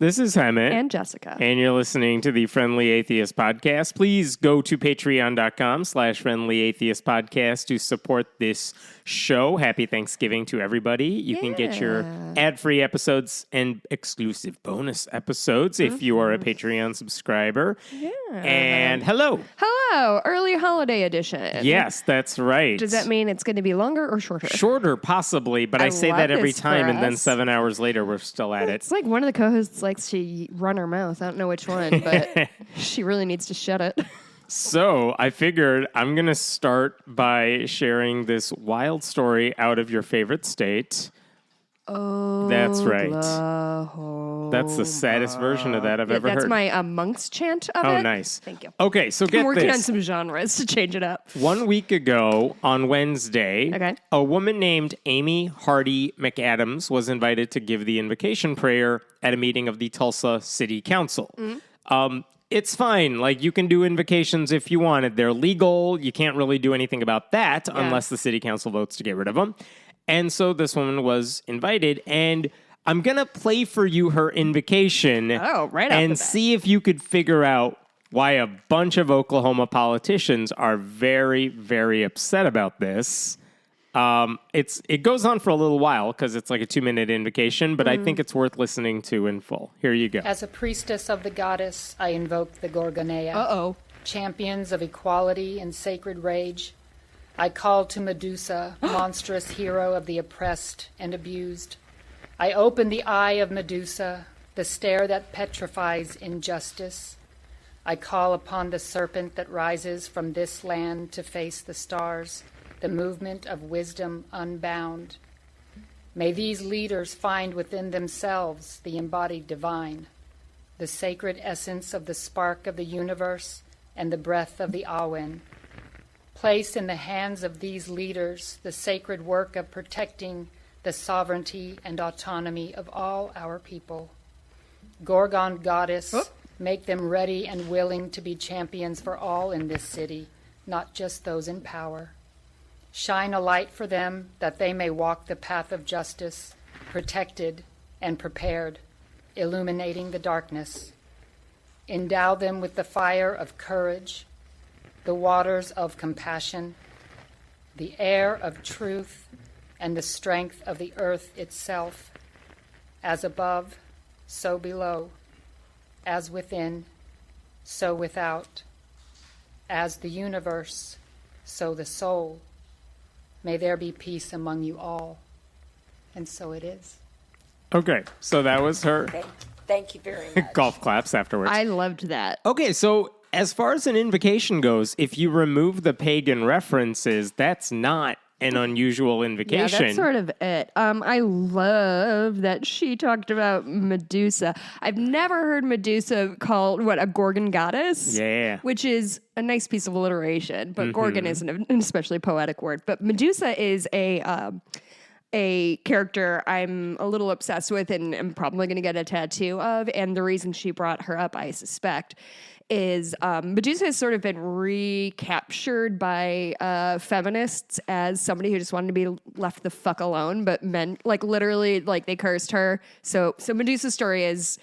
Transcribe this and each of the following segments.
This is Hemet. And Jessica. And you're listening to the Friendly Atheist Podcast. Please go to patreon.com/Friendly Atheist Podcast to support this show. Happy Thanksgiving to everybody. You can get your ad-free episodes and exclusive bonus episodes if you are a Patreon subscriber. Yeah. And hello. Hello. Early holiday edition. Yes, that's right. Does that mean it's going to be longer or shorter? Shorter, possibly, but I say love that every this time, for and then us. 7 hours later, we're still at it. It's like one of the co-hosts likes to run her mouth. I don't know which one, but she really needs to shut it. So I figured I'm going to start by sharing this wild story out of your favorite state. Oh, That's right. That's the saddest version of that I've ever heard. That's my monk's chant of it. Oh, nice. Thank you. Okay, so get I'm working this. on some genres to change it up. 1 week ago on Wednesday, a woman named Amy Hardy McAdams was invited to give the invocation prayer at a meeting of the Tulsa City Council. It's fine. Like, you can do invocations if you wanted. They're legal. You can't really do anything about that unless the city council votes to get rid of them. And so this woman was invited, and I'm going to play for you her invocation and see if you could figure out why a bunch of Oklahoma politicians are very, very upset about this. It goes on for a little while because it's like a 2-minute invocation, but I think it's worth listening to in full. Here you go. As a priestess of the goddess, I invoke the Gorgonea. Champions of equality and sacred rage, I call to Medusa, monstrous hero of the oppressed and abused. I open the eye of Medusa, the stare that petrifies injustice. I call upon the serpent that rises from this land to face the stars, the movement of wisdom unbound. May these leaders find within themselves the embodied divine, the sacred essence of the spark of the universe and the breath of the Awen. Place in the hands of these leaders the sacred work of protecting the sovereignty and autonomy of all our people. Gorgon goddess, make them ready and willing to be champions for all in this city, not just those in power. Shine a light for them that they may walk the path of justice, protected and prepared, illuminating the darkness. Endow them with the fire of courage, the waters of compassion, the air of truth, and the strength of the earth itself. As above, so below. As within, so without. As the universe, so the soul. May there be peace among you all. And so it is. Okay, so that was her. Thank you very much. Golf claps afterwards. I loved that. Okay, so as far as an invocation goes, if you remove the pagan references, that's not an unusual invocation. Yeah, that's sort of it. I love that she talked about Medusa. I've never heard Medusa called, a Gorgon goddess? Yeah. Which is a nice piece of alliteration, but Gorgon isn't an especially poetic word. But Medusa is a character I'm a little obsessed with and I'm probably going to get a tattoo of. And the reason she brought her up, I suspect, is Medusa has sort of been recaptured by feminists as somebody who just wanted to be left the fuck alone, but men, literally, they cursed her. So Medusa's story is...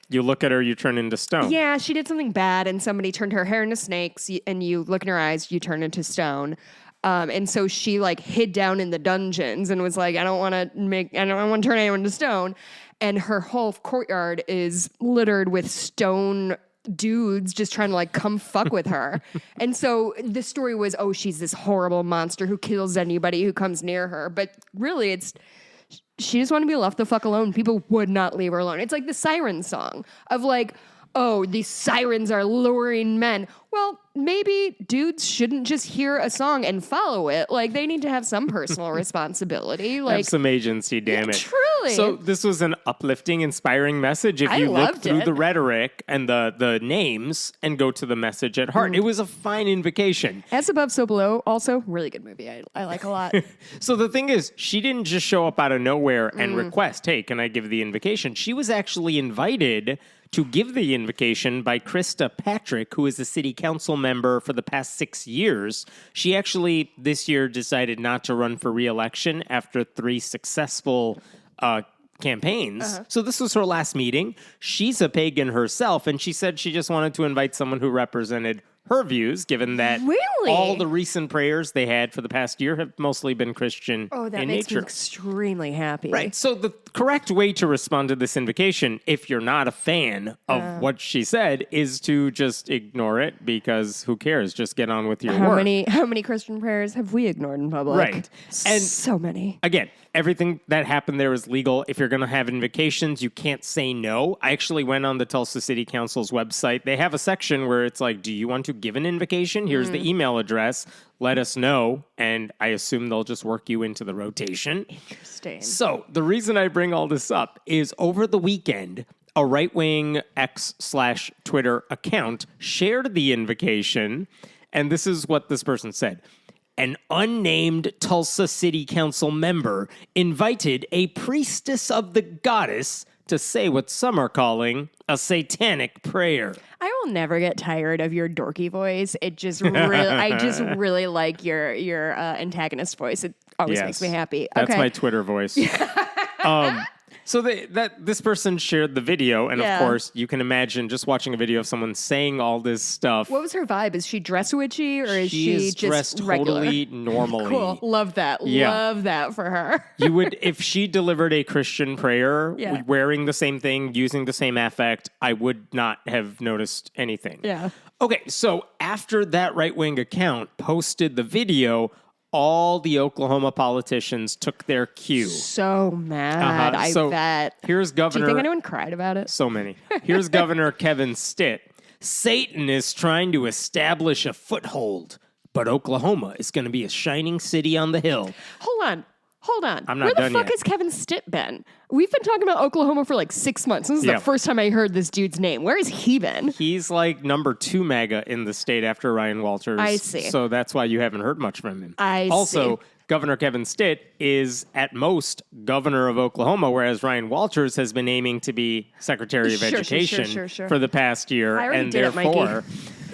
You look at her, you turn into stone. Yeah, she did something bad and somebody turned her hair into snakes and you look in her eyes, you turn into stone. And so she hid down in the dungeons and was like, I don't want to turn anyone to stone. And her whole courtyard is littered with stone dudes just trying to come fuck with her. And so the story was, she's this horrible monster who kills anybody who comes near her. But really she just wanted to be left the fuck alone. People would not leave her alone. It's like the siren song of these sirens are luring men. Well, maybe dudes shouldn't just hear a song and follow it. They need to have some personal responsibility. Have some agency, damn it. Truly. So this was an uplifting, inspiring message. If you look through the rhetoric and the names and go to the message at heart, it was a fine invocation. As Above, So Below, also really good movie. I like a lot. So the thing is, she didn't just show up out of nowhere and request, hey, can I give the invocation? She was actually invited to give the invocation by Krista Patrick, who is a city council member for the past 6 years. She actually this year decided not to run for re-election after 3 successful campaigns. So this was her last meeting. She's a pagan herself, and she said she just wanted to invite someone who represented her views, given that all the recent prayers they had for the past year have mostly been Christian Oh, that in makes nature. me extremely happy. Right. So the correct way to respond to this invocation, if you're not a fan of what she said, is to just ignore it, because who cares? Just get on with your work. How many Christian prayers have we ignored in public? Right. And so many. Again, everything that happened there is legal. If you're going to have invocations, you can't say no. I actually went on the Tulsa City Council's website. They have a section where it's like, do you want to give an invocation? Here's the email address. Let us know. And I assume they'll just work you into the rotation. Interesting. So the reason I bring all this up is over the weekend, a right-wing X/Twitter account shared the invocation. And this is what this person said. An unnamed Tulsa City Council member invited a priestess of the goddess to say what some are calling a satanic prayer. I will never get tired of your dorky voice. It just really, I just really like your antagonist voice. It always makes me happy. That's my Twitter voice. So this person shared the video, and of course, you can imagine just watching a video of someone saying all this stuff. What was her vibe? Is she dress witchy, or is she is just dressed regular? Totally normally. Cool. Love that. Yeah. Love that for her. You would, if she delivered a Christian prayer, wearing the same thing, using the same affect, I would not have noticed anything. Yeah. Okay, so after that right-wing account posted the video, all the Oklahoma politicians took their cue. So mad. I bet. Here's Governor... Do you think anyone cried about it? So many. Here's Governor Kevin Stitt. Satan is trying to establish a foothold, but Oklahoma is going to be a shining city on the hill. Hold on. I'm not Where the done fuck yet. has Kevin Stitt been? We've been talking about Oklahoma for like 6 months. This is the first time I heard this dude's name. Where has he been? He's like number 2 MAGA in the state after Ryan Walters. I see. So that's why you haven't heard much from him. Also, Governor Kevin Stitt is at most governor of Oklahoma, whereas Ryan Walters has been aiming to be Secretary of Education for the past year. I already and did therefore,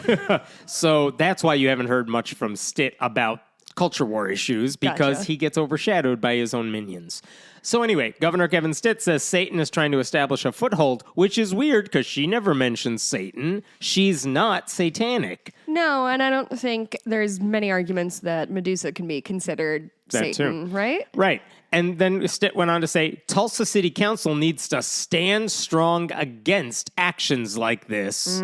it, Mikey. So that's why you haven't heard much from Stitt about culture war issues, because he gets overshadowed by his own minions. So anyway, Governor Kevin Stitt says Satan is trying to establish a foothold, which is weird because she never mentions Satan. She's not satanic. No, and I don't think there's many arguments that Medusa can be considered Satan, right? Right. And then Stitt went on to say, Tulsa City Council needs to stand strong against actions like this.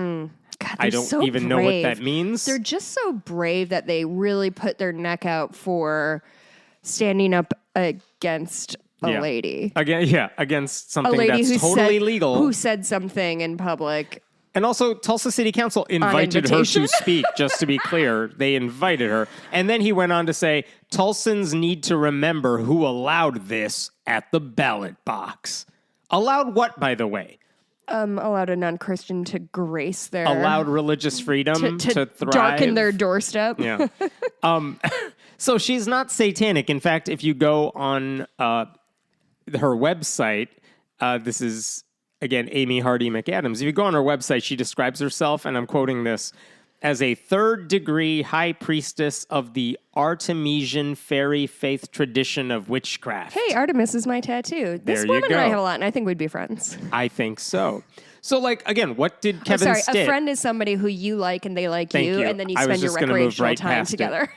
God, I don't even know what that means. They're just so brave that they really put their neck out for standing up against a lady. Against something that's who totally legal. Who said something in public. And also, Tulsa City Council invited her to speak, just to be clear. They invited her. And then he went on to say, Tulsans need to remember who allowed this at the ballot box. Allowed what, by the way? Allowed a non-Christian to grace their... Allowed religious freedom to thrive. Darken their doorstep. Yeah. So she's not satanic. In fact, if you go on her website, this is, again, Amy Hardy McAdams. If you go on her website, she describes herself, and I'm quoting this, as a third-degree high priestess of the Artemisian fairy faith tradition of witchcraft. Hey, Artemis is my tattoo. This woman and I have a lot, and I think we'd be friends. I think so. So, like, again, what did Kevin Stitt... A friend is somebody who you like and they like you, and then you spend your recreational time together.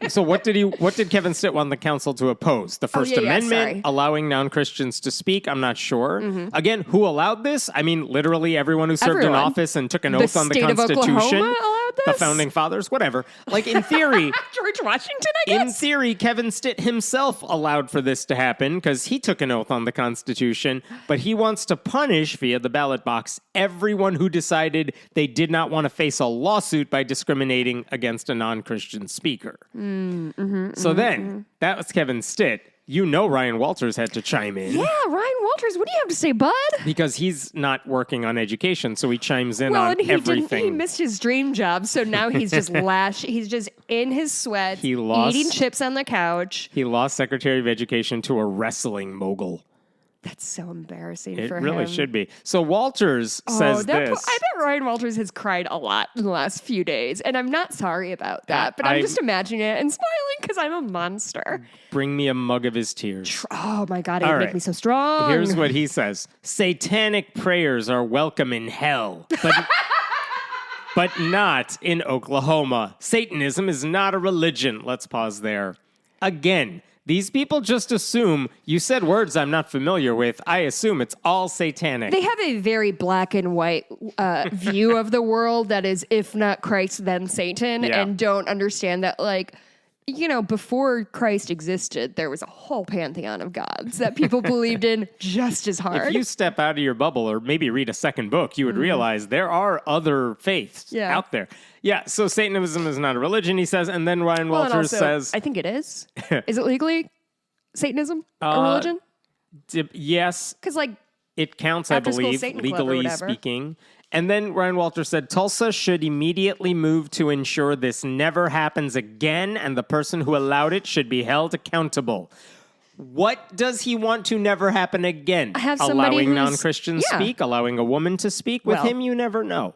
So what did Kevin Stitt want the council to oppose? The First Amendment, allowing non-Christians to speak? I'm not sure. Mm-hmm. Again, who allowed this? I mean, literally everyone who served in office and took an oath on the Constitution. The founding fathers, whatever. Like, in theory... George Washington, I guess? In theory, Kevin Stitt himself allowed for this to happen because he took an oath on the Constitution, but he wants to punish, via the ballot box, everyone who decided they did not want to face a lawsuit by discriminating against a non-Christian speaker. Then, that was Kevin Stitt. You know Ryan Walters had to chime in. Yeah, Ryan Walters, what do you have to say, bud? Because he's not working on education, so he chimes in on everything. He missed his dream job, so now he's just he's just in his sweats, eating chips on the couch. He lost Secretary of Education to a wrestling mogul. That's so embarrassing It for him. It really should be. So Walters says this. I bet Ryan Walters has cried a lot in the last few days, and I'm not sorry about that, but I'm just imagining it and smiling because I'm a monster. Bring me a mug of his tears. Oh my God, it would make me so strong. Here's what he says. Satanic prayers are welcome in hell, but not in Oklahoma. Satanism is not a religion. Let's pause there. Again, these people just assume, you said words I'm not familiar with. I assume it's all satanic. They have a very black and white view of the world that is, if not Christ, then Satan, and don't understand that, like, you know, before Christ existed, there was a whole pantheon of gods that people believed in just as hard. If you step out of your bubble or maybe read a second book, you would realize there are other faiths out there. Yeah, so Satanism is not a religion, he says, and then Ryan Walters says... I think it is. Is it legally Satanism a religion? Yes. Because, like... It counts, I believe, legally speaking. And then Ryan Walters said, Tulsa should immediately move to ensure this never happens again, and the person who allowed it should be held accountable. What does he want to never happen again? Allowing non-Christians speak? Allowing a woman to speak? With him, you never know.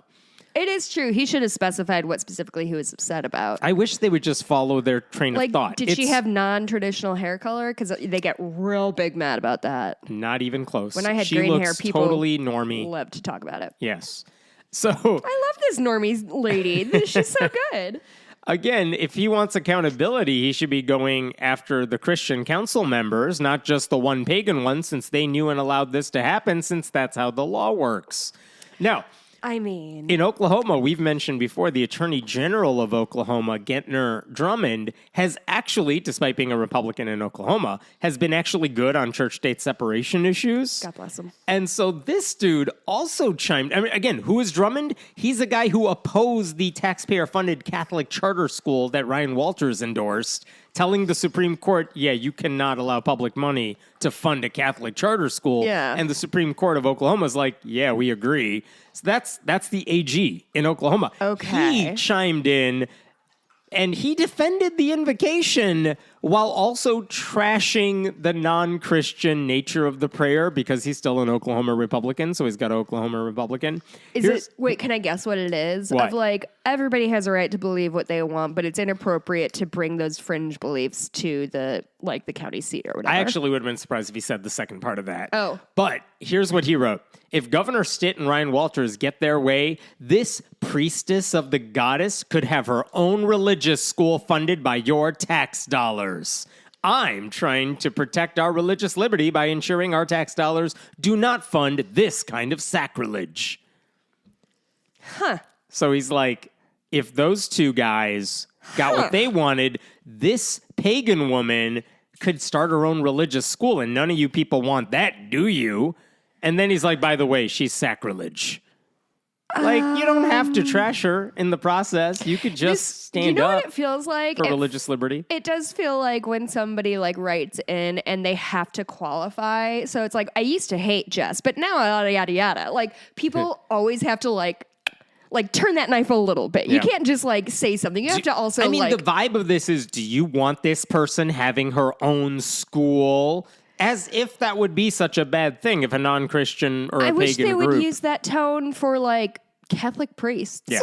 It is true. He should have specified what specifically he was upset about. I wish they would just follow their train of thought. Did she have non-traditional hair color? Because they get real big mad about that. Not even close. When I had green hair, people totally normie. loved to talk about it. Yes. So I love this normie lady. She's so good. Again, if he wants accountability, he should be going after the Christian council members, not just the one pagan one, since they knew and allowed this to happen, since that's how the law works. Now, I mean, in Oklahoma, we've mentioned before, the Attorney General of Oklahoma, Gentner Drummond, has actually, despite being a Republican in Oklahoma, has been actually good on church-state separation issues. God bless him. And so this dude also chimed... I mean, again, who is Drummond? He's a guy who opposed the taxpayer-funded Catholic charter school that Ryan Walters endorsed, telling the Supreme Court, you cannot allow public money to fund a Catholic charter school. Yeah. And the Supreme Court of Oklahoma is like, we agree. So that's the AG in Oklahoma. Okay. He chimed in and he defended the invocation while also trashing the non-Christian nature of the prayer because he's still an Oklahoma Republican, so he's got an Oklahoma Republican. Wait, can I guess what it is? What? Of like, everybody has a right to believe what they want, but it's inappropriate to bring those fringe beliefs to the county seat or whatever. I actually would have been surprised if he said the second part of that. Oh. But here's what he wrote. If Governor Stitt and Ryan Walters get their way, this priestess of the goddess could have her own religious school funded by your tax dollars. I'm trying to protect our religious liberty by ensuring our tax dollars do not fund this kind of sacrilege. Huh. So he's like, if those two guys got what they wanted, this pagan woman could start her own religious school, and none of you people want that, do you? And then he's like, by the way, she's sacrilege. Like, you don't have to trash her in the process. You could just stand up. What it feels like? For religious liberty. It does feel like when somebody writes in and they have to qualify. So it's like, I used to hate Jess, but now yada, yada, yada. Like, people always have to turn that knife a little bit. You can't just say something. You have to also the vibe of this is, do you want this person having her own school? As if that would be such a bad thing if a non-Christian or a pagan group... I wish they would use that tone for Catholic priests. Yeah,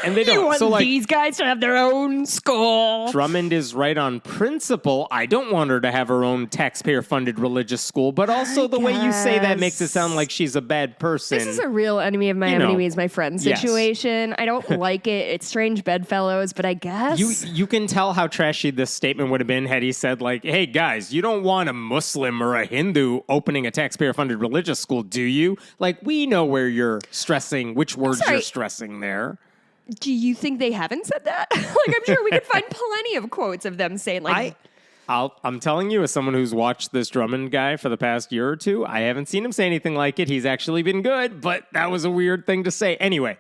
and they don't. You want these guys to have their own school. Drummond is right on principle. I don't want her to have her own taxpayer-funded religious school, but also the way you say that makes it sound like she's a bad person. This is a real enemy of my enemy is my friend situation. Yes. I don't like it. It's strange bedfellows, but I guess... You can tell how trashy this statement would have been had he said, hey, guys, you don't want a Muslim or a Hindu opening a taxpayer-funded religious school, do you? We know where you're stressing, which words you're stressing there. Do you think they haven't said that? I'm sure we could find plenty of quotes of them saying I'm telling you, as someone who's watched this Drummond guy for the past year or two, I haven't seen him say anything like it. He's actually been good, but that was a weird thing to say. Anyway,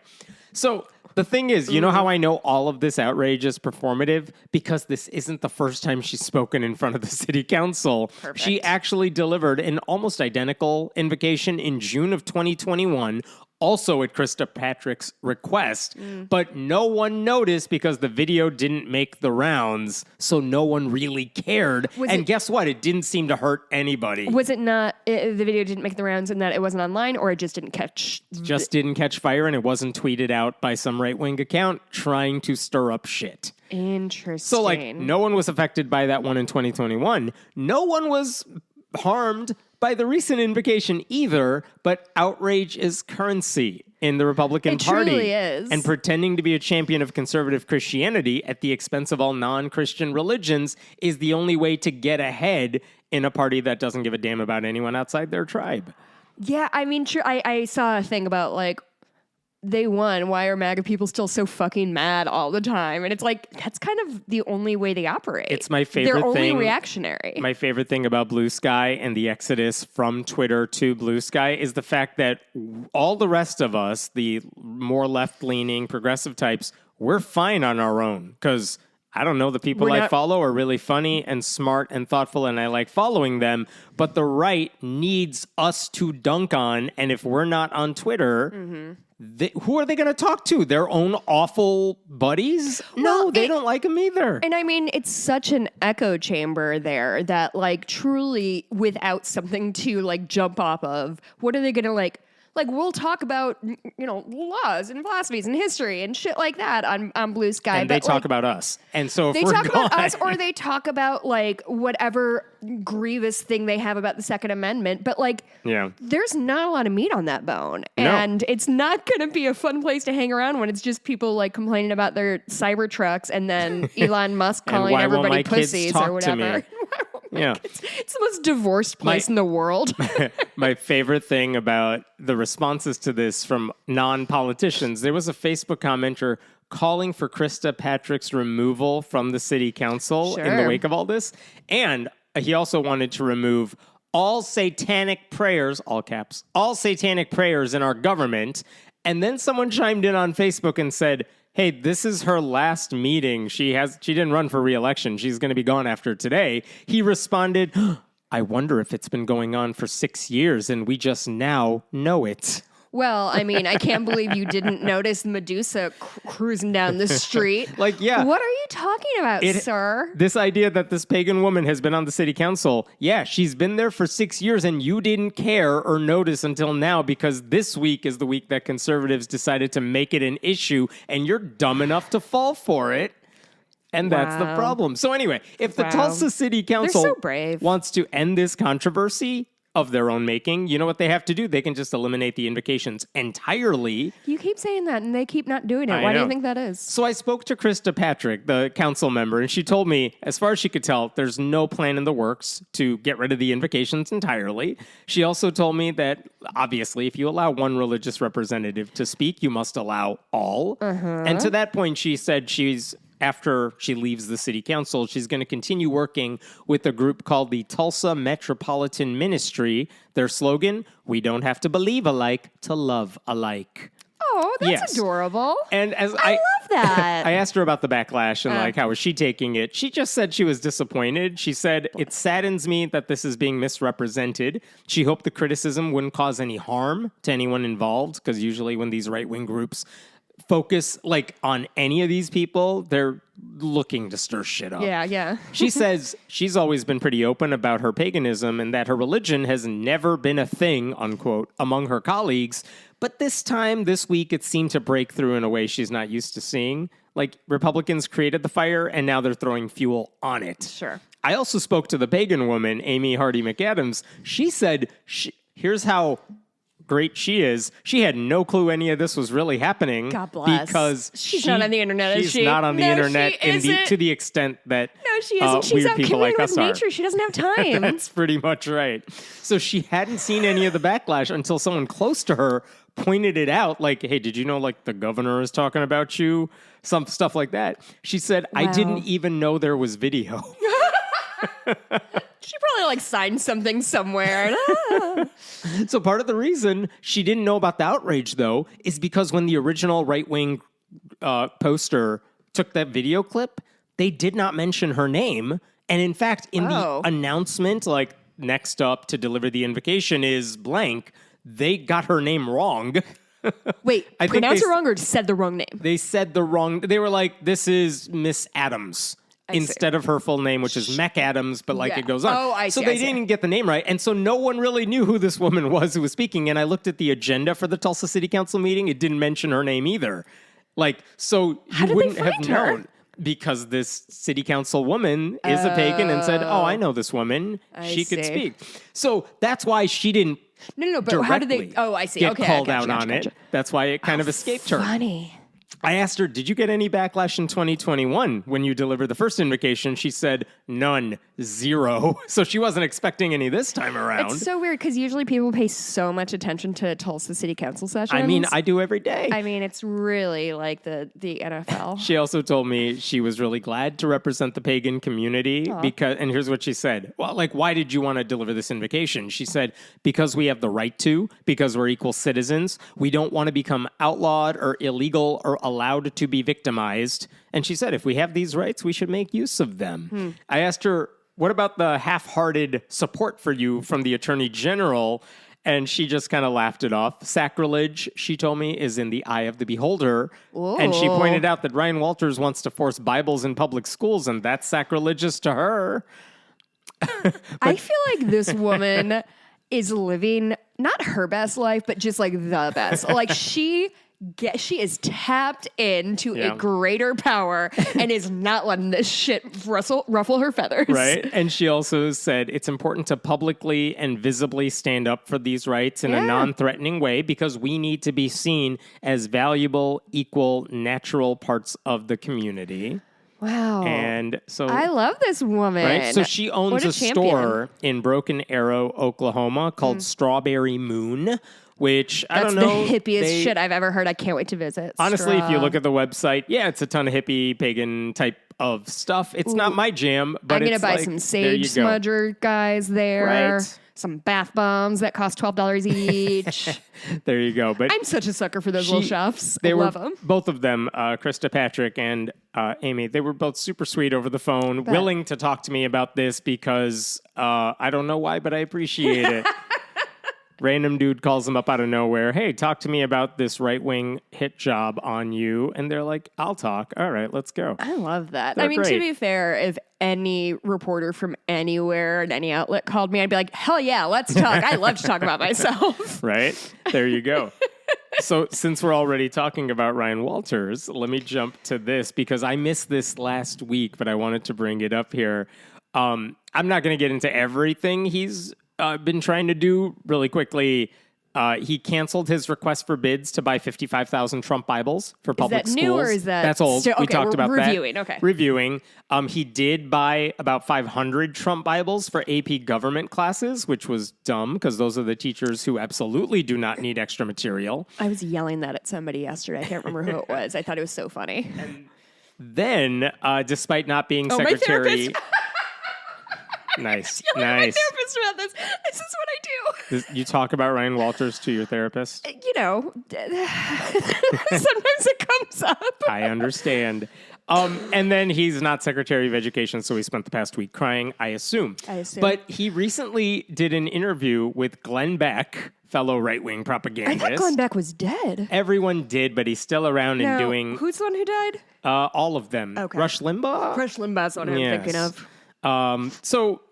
so the thing is, you know how I know all of this outrage is performative? Because this isn't the first time she's spoken in front of the city council. Perfect. She actually delivered an almost identical invocation in June of 2021, also at Krista Patrick's request, but no one noticed because the video didn't make the rounds, so no one really cared. Guess what? It didn't seem to hurt anybody. Was it not, the video didn't make the rounds in that it wasn't online, or it just didn't catch? Just didn't catch fire, and it wasn't tweeted out by some right-wing account trying to stir up shit. Interesting. So, like, no one was affected by that one in 2021. No one was harmed by the recent invocation either, but outrage is currency in the Republican Party. It truly is. And pretending to be a champion of conservative Christianity at the expense of all non-Christian religions is the only way to get ahead in a party that doesn't give a damn about anyone outside their tribe. Yeah, I mean, sure. I saw a thing about, like, they won. Why are MAGA people still so fucking mad all the time? And it's like, that's kind of the only way they operate. It's my favorite thing. They're only reactionary. My favorite thing about Blue Sky and the exodus from Twitter to Blue Sky is the fact that all the rest of us, the more left-leaning progressive types, we're fine on our own because I don't know, the people I follow are really funny and smart and thoughtful, and I like following them. But the right needs us to dunk on, and if we're not on Twitter, who are they going to talk to? Their own awful buddies? No, they don't like them either. And I mean, it's such an echo chamber there that, like, truly, without something to, like, jump off of, what are they going to, like, we'll talk about, you know, laws and philosophies and history and shit like that on Blue Sky. And they talk about us. And so if they we're talk gone, about us, or they talk about, like, whatever grievous thing they have about the Second Amendment. But, like, there's not a lot of meat on that bone. And it's not going to be a fun place to hang around when it's just people, like, complaining about their cyber trucks and then Elon Musk calling everybody pussies or whatever. Yeah. It's the most divorced place in the world. My favorite thing about the responses to this from non-politicians, there was a Facebook commenter calling for Krista Patrick's removal from the city council in the wake of all this. And he also wanted to remove all satanic prayers, all caps, all satanic prayers in our government. And then someone chimed in on Facebook and said, hey, this is her last meeting. She didn't run for re-election. She's going to be gone after today. He responded, I wonder if it's been going on for 6 years and we just now know it. Well, I mean, I can't believe you didn't notice Medusa cruising down the street. Like, yeah. What are you talking about, sir? This idea that this pagan woman has been on the city council, she's been there for 6 years and you didn't care or notice until now because this week is the week that conservatives decided to make it an issue and you're dumb enough to fall for it. And that's the problem. So anyway, if the Tulsa City Council wants to end this controversy of their own making, you know what they have to do? They can just eliminate the invocations entirely. You keep saying that, and they keep not doing it. Why do you think that is? So I spoke to Krista Patrick, the council member, and she told me, as far as she could tell, there's no plan in the works to get rid of the invocations entirely. She also told me that, obviously, if you allow one religious representative to speak, you must allow all. And to that point, she said after she leaves the city council, she's going to continue working with a group called the Tulsa Metropolitan Ministry. Their slogan, we don't have to believe alike to love alike. Oh, that's adorable. And I love that. I asked her about the backlash and how was she taking it. She just said she was disappointed. She said, it saddens me that this is being misrepresented. She hoped the criticism wouldn't cause any harm to anyone involved, because usually when these right-wing groups focus on any of these people, they're looking to stir shit up. Yeah. She says she's always been pretty open about her paganism and that her religion has never been a thing, unquote, among her colleagues. But this week, it seemed to break through in a way she's not used to seeing. Like, Republicans created the fire and now they're throwing fuel on it. Sure. I also spoke to the pagan woman, Amy Hardy McAdams. She said, here's how great she is. She had no clue any of this was really happening. God bless. Because she's not on the internet, is she? She's not on the internet to the extent that she's out people like us with nature. She doesn't have time. That's pretty much right. So she hadn't seen any of the backlash until someone close to her pointed it out. Like, hey, did you know the governor is talking about you? Some stuff like that. She said, I didn't even know there was video. She probably signed something somewhere. So part of the reason she didn't know about the outrage, though, is because when the original right-wing poster took that video clip, they did not mention her name. And in fact, in the announcement, next up to deliver the invocation is blank, they got her name wrong. Wait, pronounced it wrong or said the wrong name? They said the wrong. They were like, this is Miss Adams. Instead of her full name, which is McAdams, but it goes on. Oh, I see. So they didn't get the name right. And so no one really knew who this woman was who was speaking. And I looked at the agenda for the Tulsa City Council meeting. It didn't mention her name either. So you wouldn't have known. Because this city council woman is a pagan and said, oh, I know this woman. She could speak. So that's why she didn't but how did they... Oh, I see. Get called out on it. That's why it kind of escaped her. Funny. I asked her, did you get any backlash in 2021 when you delivered the first invocation? She said, none, 0. So she wasn't expecting any this time around. It's so weird because usually people pay so much attention to Tulsa City Council sessions. I mean, I do every day. I mean, it's really like the NFL. She also told me she was really glad to represent the pagan community because, and here's what she said. Well, why did you want to deliver this invocation? She said, because we have the right to, because we're equal citizens. We don't want to become outlawed or illegal or allowed to be victimized. And she said, if we have these rights, we should make use of them. I asked her, what about the half-hearted support for you from the Attorney General? And she just kind of laughed it off. Sacrilege, she told me, is in the eye of the beholder. Ooh. And she pointed out that Ryan Walters wants to force Bibles in public schools, and that's sacrilegious to her. I feel like this woman is living not her best life, but just the best. She is tapped into a greater power and is not letting this shit ruffle her feathers. Right. And she also said it's important to publicly and visibly stand up for these rights in a non-threatening way because we need to be seen as valuable, equal, natural parts of the community. Wow. And so I love this woman. Right? So she owns a store in Broken Arrow, Oklahoma called Strawberry Moon. Which, I don't know. That's the hippiest shit I've ever heard. I can't wait to visit. Honestly, if you look at the website, it's a ton of hippie, pagan type of stuff. It's not my jam, but I'm going to buy some sage smudger guys there. Right. Some bath bombs that cost $12 each. There you go. But I'm such a sucker for those little shops. I love them. Both of them, Krista Patrick and Amy, they were both super sweet over the phone, willing to talk to me about this because I don't know why, but I appreciate it. Random dude calls them up out of nowhere. Hey, talk to me about this right-wing hit job on you. And they're like, I'll talk. All right, let's go. I love that. They're great. To be fair, if any reporter from anywhere and any outlet called me, I'd be like, hell yeah, let's talk. I love to talk about myself. Right? There you go. So since we're already talking about Ryan Walters, let me jump to this because I missed this last week, but I wanted to bring it up here. I'm not going to get into everything he's been trying to do really quickly. He canceled his request for bids to buy 55,000 Trump Bibles for public schools. Is that new or is that... That's old. We talked about reviewing. that. Okay. Reviewing. He did buy about 500 Trump Bibles for AP government classes, which was dumb because those are the teachers who absolutely do not need extra material. I was yelling that at somebody yesterday. I can't remember who it was. I thought it was so funny. And then, despite not being secretary... Nice. Yelling at my therapist about this. This is what I do. You talk about Ryan Walters to your therapist? Sometimes it comes up. I understand. And then he's not Secretary of Education, so he spent the past week crying, I assume. But he recently did an interview with Glenn Beck, fellow right-wing propagandist. I thought Glenn Beck was dead. Everyone did, but he's still around and doing... Who's the one who died? All of them. Okay. Rush Limbaugh? Rush Limbaugh's what I'm thinking of. So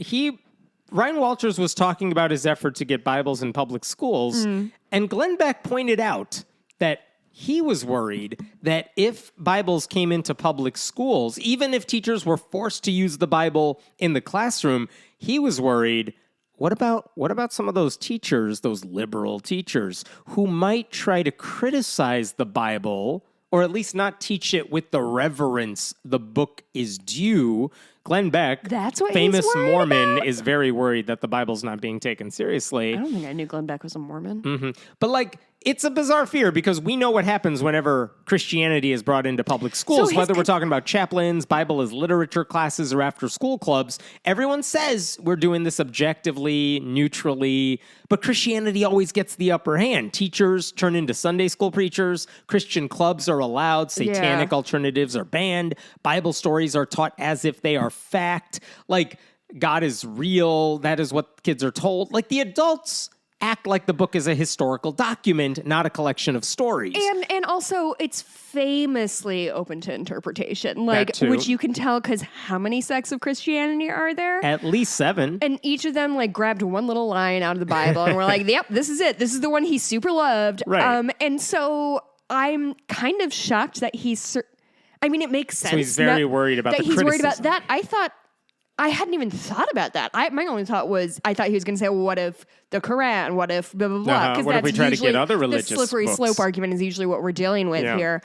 Ryan Walters was talking about his effort to get Bibles in public schools, and Glenn Beck pointed out that he was worried that if Bibles came into public schools, even if teachers were forced to use the Bible in the classroom, he was worried, what about some of those teachers, those liberal teachers, who might try to criticize the Bible, or at least not teach it with the reverence the book is due? Glenn Beck, famous Mormon, is very worried that the Bible's not being taken seriously. I don't think I knew Glenn Beck was a Mormon. Mm-hmm. But it's a bizarre fear because we know what happens whenever Christianity is brought into public schools, whether we're talking about chaplains, Bible as literature classes, or after school clubs. Everyone says we're doing this objectively, neutrally, but Christianity always gets the upper hand. Teachers turn into Sunday school preachers. Christian clubs are allowed. Satanic alternatives are banned. Bible stories are taught as if they are fact. God is real. That is what kids are told. The adults act like the book is a historical document, not a collection of stories. And also, it's famously open to interpretation, like, which you can tell because how many sects of Christianity are there? At least 7. And each of them like grabbed one little line out of the Bible and we're like, yep, this is it. This is the one he super loved. Right. And so I'm kind of shocked that it makes sense. So he's very worried about that the he's criticism. worried about that. I hadn't even thought about that. My only thought was, I thought he was going to say, well, what if the Quran? What if blah, blah, blah? What if we try to get other religious the slippery books? slope argument is usually what we're dealing with here.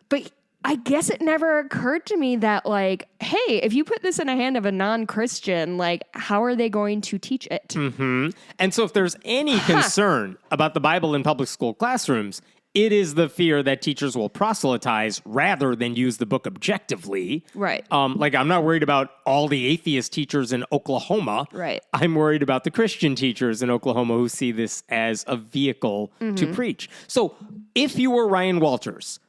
But I guess it never occurred to me that, like, hey, if you put this in the hand of a non-Christian, like, how are they going to teach it? Mm-hmm. And so if there's any concern about the Bible in public school classrooms, it is the fear that teachers will proselytize rather than use the book objectively. Right. Like, I'm not worried about all the atheist teachers in Oklahoma. Right. I'm worried about the Christian teachers in Oklahoma who see this as a vehicle to preach. So if you were Ryan Walters,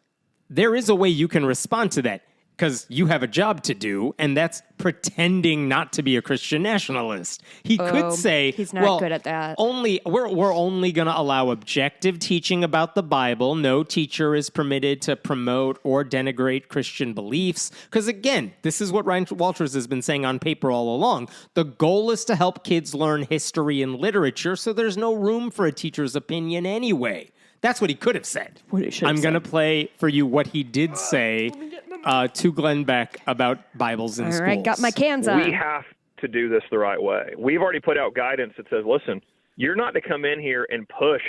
there is a way you can respond to that, because you have a job to do, and that's pretending not to be a Christian nationalist. He could say, he's not good at that. We're only going to allow objective teaching about the Bible. No teacher is permitted to promote or denigrate Christian beliefs. Because again, this is what Ryan Walters has been saying on paper all along. The goal is to help kids learn history and literature, so there's no room for a teacher's opinion anyway. That's what he could have said. I'm going to play for you what he did say to Glenn Beck about Bibles in schools. All right, got my cans on. We have to do this the right way. We've already put out guidance that says, listen, you're not to come in here and push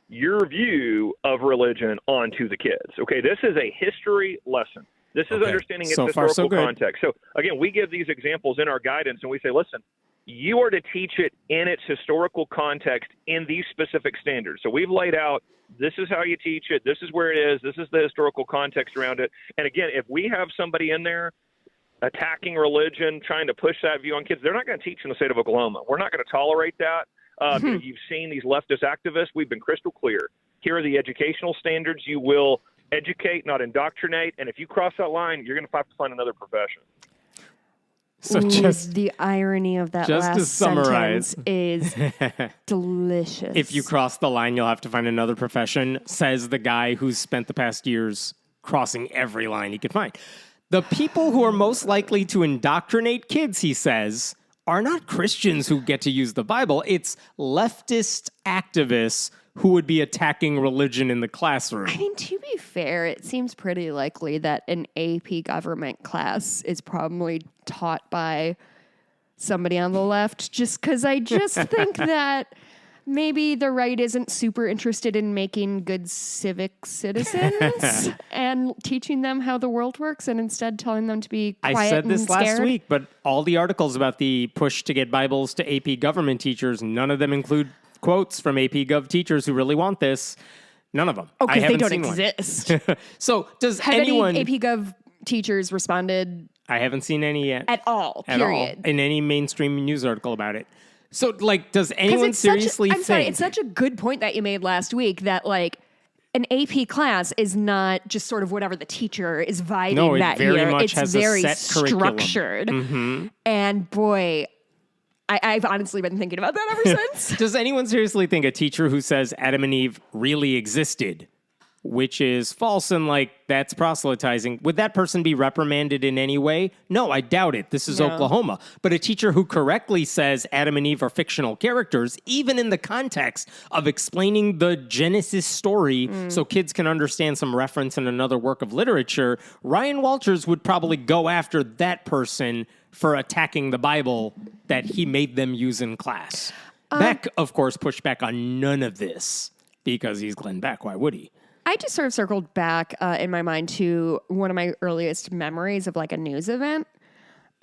your view of religion onto the kids. Okay, this is a history lesson. This is understanding its historical context. So, again, we give these examples in our guidance, and we say, listen, you are to teach it in its historical context in these specific standards. So we've laid out, this is how you teach it, this is where it is, this is the historical context around it. And again, if we have somebody in there attacking religion, trying to push that view on kids, they're not going to teach in the state of Oklahoma. We're not going to tolerate that. You've seen these leftist activists. We've been crystal clear. Here are the educational standards. You will educate, not indoctrinate. And if you cross that line, you're going to have to find another profession. So just the irony of that just last to summarize, sentence is delicious. If you cross the line, you'll have to find another profession, says the guy who's spent the past years crossing every line he could find. The people who are most likely to indoctrinate kids, he says, are not Christians who get to use the Bible. It's leftist activists who would be attacking religion in the classroom. I mean, to be fair, it seems pretty likely that an AP government class is probably taught by somebody on the left, just because I just think that maybe the right isn't super interested in making good civic citizens and teaching them how the world works, and instead telling them to be quiet and I said this scared. last week, but all the articles about the push to get Bibles to AP government teachers, none of them include quotes from AP Gov teachers who really want this. None of them. Oh, because they don't seen exist. So does Have anyone... any AP Gov teachers responded? I haven't seen any yet. At all, period. In any mainstream news article about it. So, like, does anyone seriously think... I'm sorry, it's such a good point that you made last week that, like, an AP class is not just sort of whatever the teacher is vibing that year. Very much it's has very a set curriculum. structured. Mm-hmm. And boy... I've honestly been thinking about that ever since. Does anyone seriously think a teacher who says Adam and Eve really existed, which is false and, like, that's proselytizing, would that person be reprimanded in any way? No, I doubt it. This is Oklahoma. But a teacher who correctly says Adam and Eve are fictional characters, even in the context of explaining the Genesis story so kids can understand some reference in another work of literature, Ryan Walters would probably go after that person for attacking the Bible that he made them use in class. Beck, of course, pushed back on none of this because he's Glenn Beck. Why would he? I just sort of circled back in my mind to one of my earliest memories of like a news event.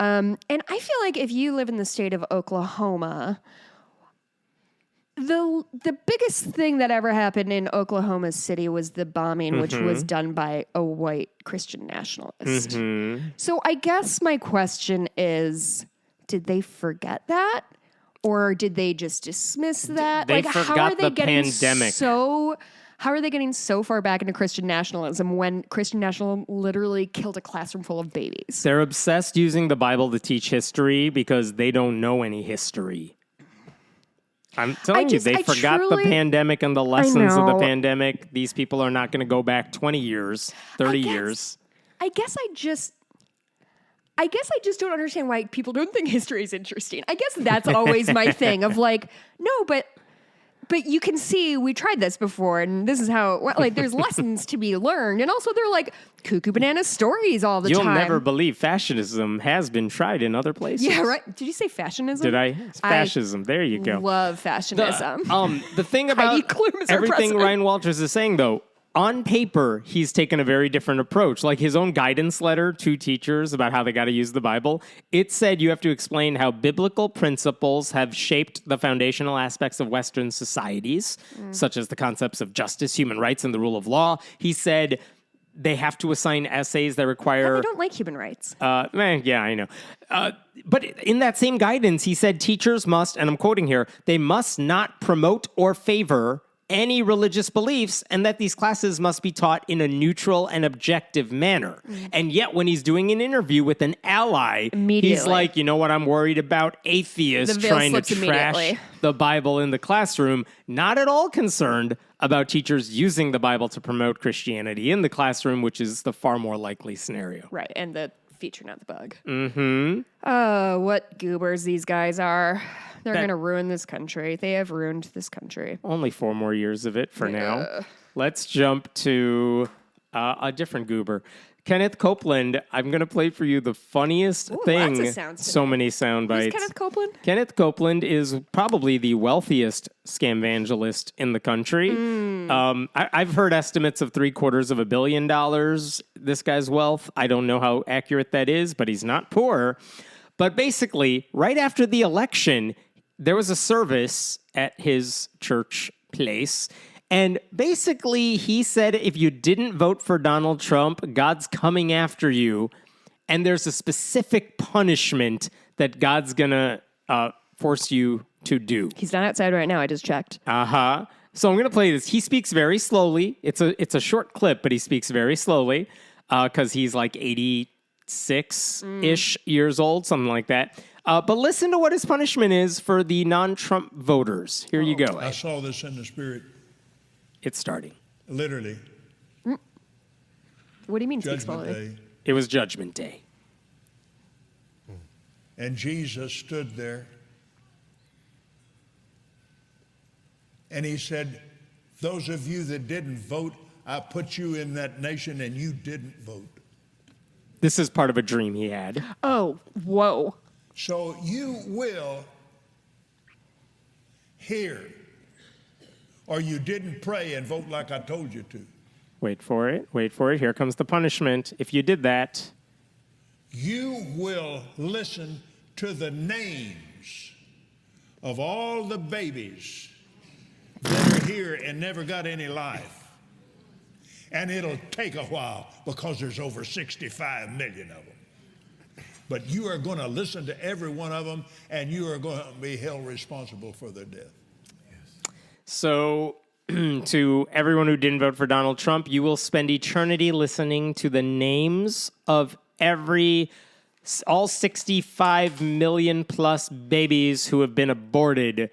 And I feel like if you live in the state of Oklahoma, the biggest thing that ever happened in Oklahoma City was the bombing, which was done by a white Christian nationalist. So I guess my question is, did they forget that? Or did they just dismiss that? They forgot the pandemic. How are they getting so far back into Christian nationalism when Christian nationalism literally killed a classroom full of babies? They're obsessed using the Bible to teach history because they don't know any history. I'm telling you, they forgot the pandemic and the lessons of the pandemic. These people are not going to go back 20 years, 30 years. I guess I just don't understand why people don't think history is interesting. I guess that's always my thing of like, no, but you can see we tried this before, and this is how like there's lessons to be learned, and also they're like cuckoo banana stories all the time. You'll never believe fascism has been tried in other places. Yeah, right. Did you say fashionism? Did I? It's fascism. There you go. Love fashionism. The thing about everything Ryan Walters is saying, though, on paper, he's taken a very different approach. Like his own guidance letter to teachers about how they got to use the Bible, it said you have to explain how biblical principles have shaped the foundational aspects of Western societies, such as the concepts of justice, human rights, and the rule of law. He said they have to assign essays that require... I don't like human rights. Yeah, I know. But in that same guidance, he said teachers must, and I'm quoting here, they must not promote or favor any religious beliefs, and that these classes must be taught in a neutral and objective manner. And yet, when he's doing an interview with an ally, he's like, you know what, I'm worried about atheists trying to trash the Bible in the classroom, not at all concerned about teachers using the Bible to promote Christianity in the classroom, which is the far more likely scenario. Right, and the feature, not the bug. Mm-hmm. Oh, what goobers these guys are. They're going to ruin this country. They have ruined this country. Only 4 more years of it for now. Let's jump to a different goober. Kenneth Copeland, I'm going to play for you the funniest thing. Lots of sounds today. So many sound bites. Who's Kenneth Copeland? Kenneth Copeland is probably the wealthiest scamvangelist in the country. I've heard estimates of $750 million, this guy's wealth. I don't know how accurate that is, but he's not poor. But basically, right after the election, there was a service at his church place. And basically, he said, if you didn't vote for Donald Trump, God's coming after you. And there's a specific punishment that God's going to force you to do. He's not outside right now. I just checked. Uh-huh. So I'm going to play this. He speaks very slowly. It's a short clip, but he speaks very slowly because he's like 86-ish years old, something like that. But listen to what his punishment is for the non-Trump voters. Here you go. I saw this in the spirit. It's starting. Literally. What do you mean? Judgment Day. It was Judgment Day. And Jesus stood there. And he said, those of you that didn't vote, I put you in that nation and you didn't vote. This is part of a dream he had. Oh, whoa. So you will hear, or you didn't pray and vote like I told you to. Wait for it. Wait for it. Here comes the punishment. If you did that, you will listen to the names of all the babies that are here and never got any life. And it'll take a while because there's over 65 million of them. But you are going to listen to every one of them, and you are going to be held responsible for their death. Yes. So, to everyone who didn't vote for Donald Trump, you will spend eternity listening to the names of all 65 million plus babies who have been aborted.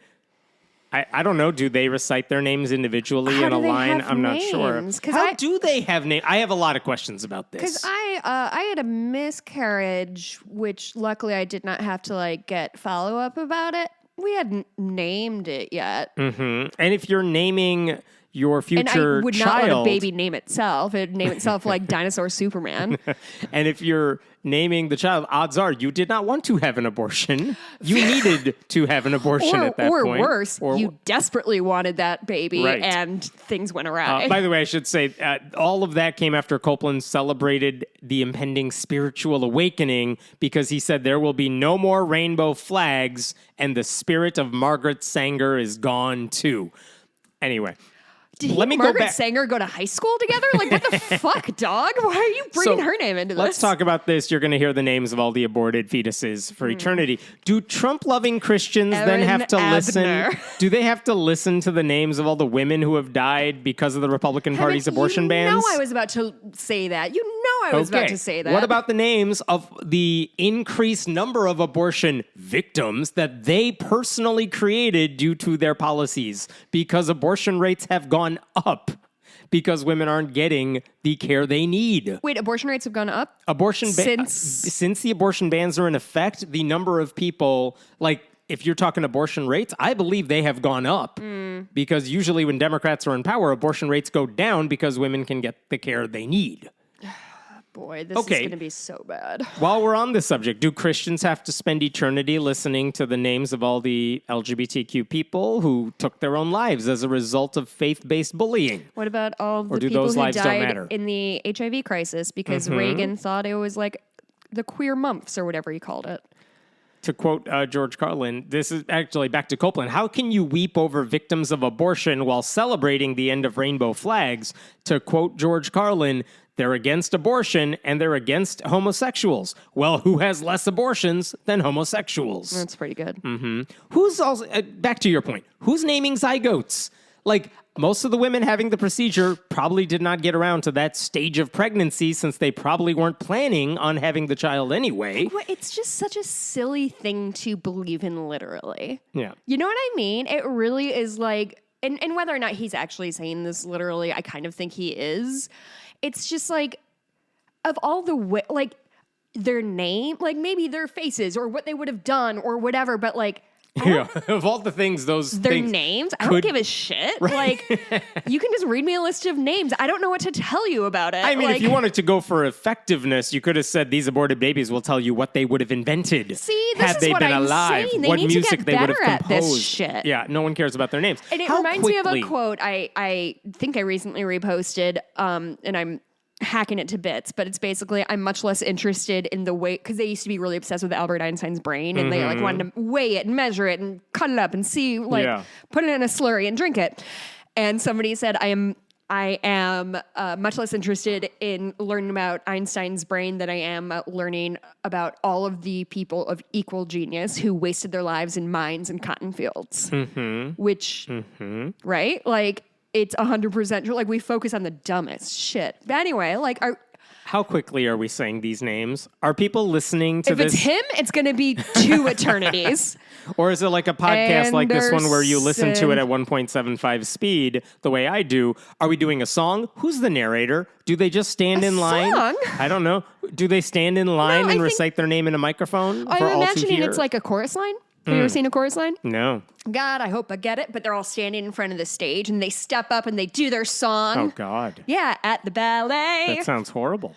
I don't know. Do they recite their names individually in a line? I'm not sure. How do they have names? I have a lot of questions about this. Because I had a miscarriage, which luckily I did not have to get follow up about it. We hadn't named it yet. Mm-hmm. And if you're naming your future child, and I would not let a baby name itself. It would name itself like Dinosaur Superman. And if you're naming the child, odds are you did not want to have an abortion. You needed to have an abortion at that point. Or worse, you desperately wanted that baby, and things went awry. By the way, I should say, all of that came after Copeland celebrated the impending spiritual awakening because he said there will be no more rainbow flags and the spirit of Margaret Sanger is gone too. Anyway. Did he and Margaret Sanger go to high school together? Like, what the fuck, dog? Why are you bringing her name into this? Let's talk about this. You're going to hear the names of all the aborted fetuses for eternity. Do Trump-loving Christians then have to listen? Do they have to listen to the names of all the women who have died because of the Republican Party's abortion bans? You know I was about to say that. You know I was about to say that. What about the names of the increased number of abortion victims that they personally created due to their policies? Because abortion rates have gone up because women aren't getting the care they need. Wait, abortion rates have gone up? Since the abortion bans are in effect, the number of people, like, if you're talking abortion rates, I believe they have gone up because usually when Democrats are in power, abortion rates go down because women can get the care they need. Boy, this is going to be so bad. While we're on this subject, do Christians have to spend eternity listening to the names of all the LGBTQ people who took their own lives as a result of faith-based bullying? What about all the people who died in the HIV crisis because Reagan thought it was like the queer mumps or whatever he called it? To quote George Carlin, this is actually back to Copeland. How can you weep over victims of abortion while celebrating the end of rainbow flags? To quote George Carlin, they're against abortion and they're against homosexuals. Well, who has less abortions than homosexuals? That's pretty good. Who's also, back to your point, who's naming zygotes? Like, most of the women having the procedure probably did not get around to that stage of pregnancy since they probably weren't planning on having the child anyway. Well, it's just such a silly thing to believe in, literally. Yeah. You know what I mean? It really is like, and whether or not he's actually saying this literally, I kind of think he is. It's just like, of all the, like, their name, like maybe their faces or what they would have done or whatever, but like, Yeah, of all the things, their names, I don't give a shit. Right. Like, you can just read me a list of names. I don't know what to tell you about it. I mean, if you wanted to go for effectiveness, you could have said these aborted babies will tell you what they would have invented. See, this had is they what been I'm alive, saying. They what need music to get they would have better at composed. this shit. Yeah, no one cares about their names. And it reminds me of a quote I think I recently reposted, and I'm hacking it to bits, but it's basically, I'm much less interested in the way, because they used to be really obsessed with Albert Einstein's brain, and they like wanted to weigh it and measure it and cut it up and see, like, put it in a slurry and drink it. And somebody said, I am much less interested in learning about Einstein's brain than I am learning about all of the people of equal genius who wasted their lives in mines and cotton fields. Which, right? Like, it's 100% true. Like, we focus on the dumbest shit. But anyway, like, how quickly are we saying these names? Are people listening to this? If it's him, it's going to be 2 eternities. Or is it like a podcast like this one where you listen to it at 1.75 speed, the way I do? Are we doing a song? Who's the narrator? Do they just stand in line? Song? I don't know. Do they stand in line and recite their name in a microphone? I'm imagining it's like a chorus line. Have you ever seen a chorus line? No. God, I hope I get it. But they're all standing in front of the stage and they step up and they do their song. Oh, God. Yeah, at the ballet. That sounds horrible.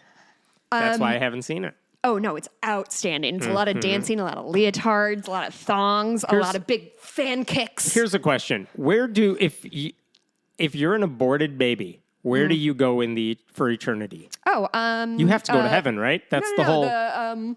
That's why I haven't seen it. Oh, no, it's outstanding. It's a lot of dancing, a lot of leotards, a lot of thongs, a lot of big fan kicks. Here's a question. If you're an aborted baby, where do you go for eternity? Oh, you have to go to heaven, right? That's the whole...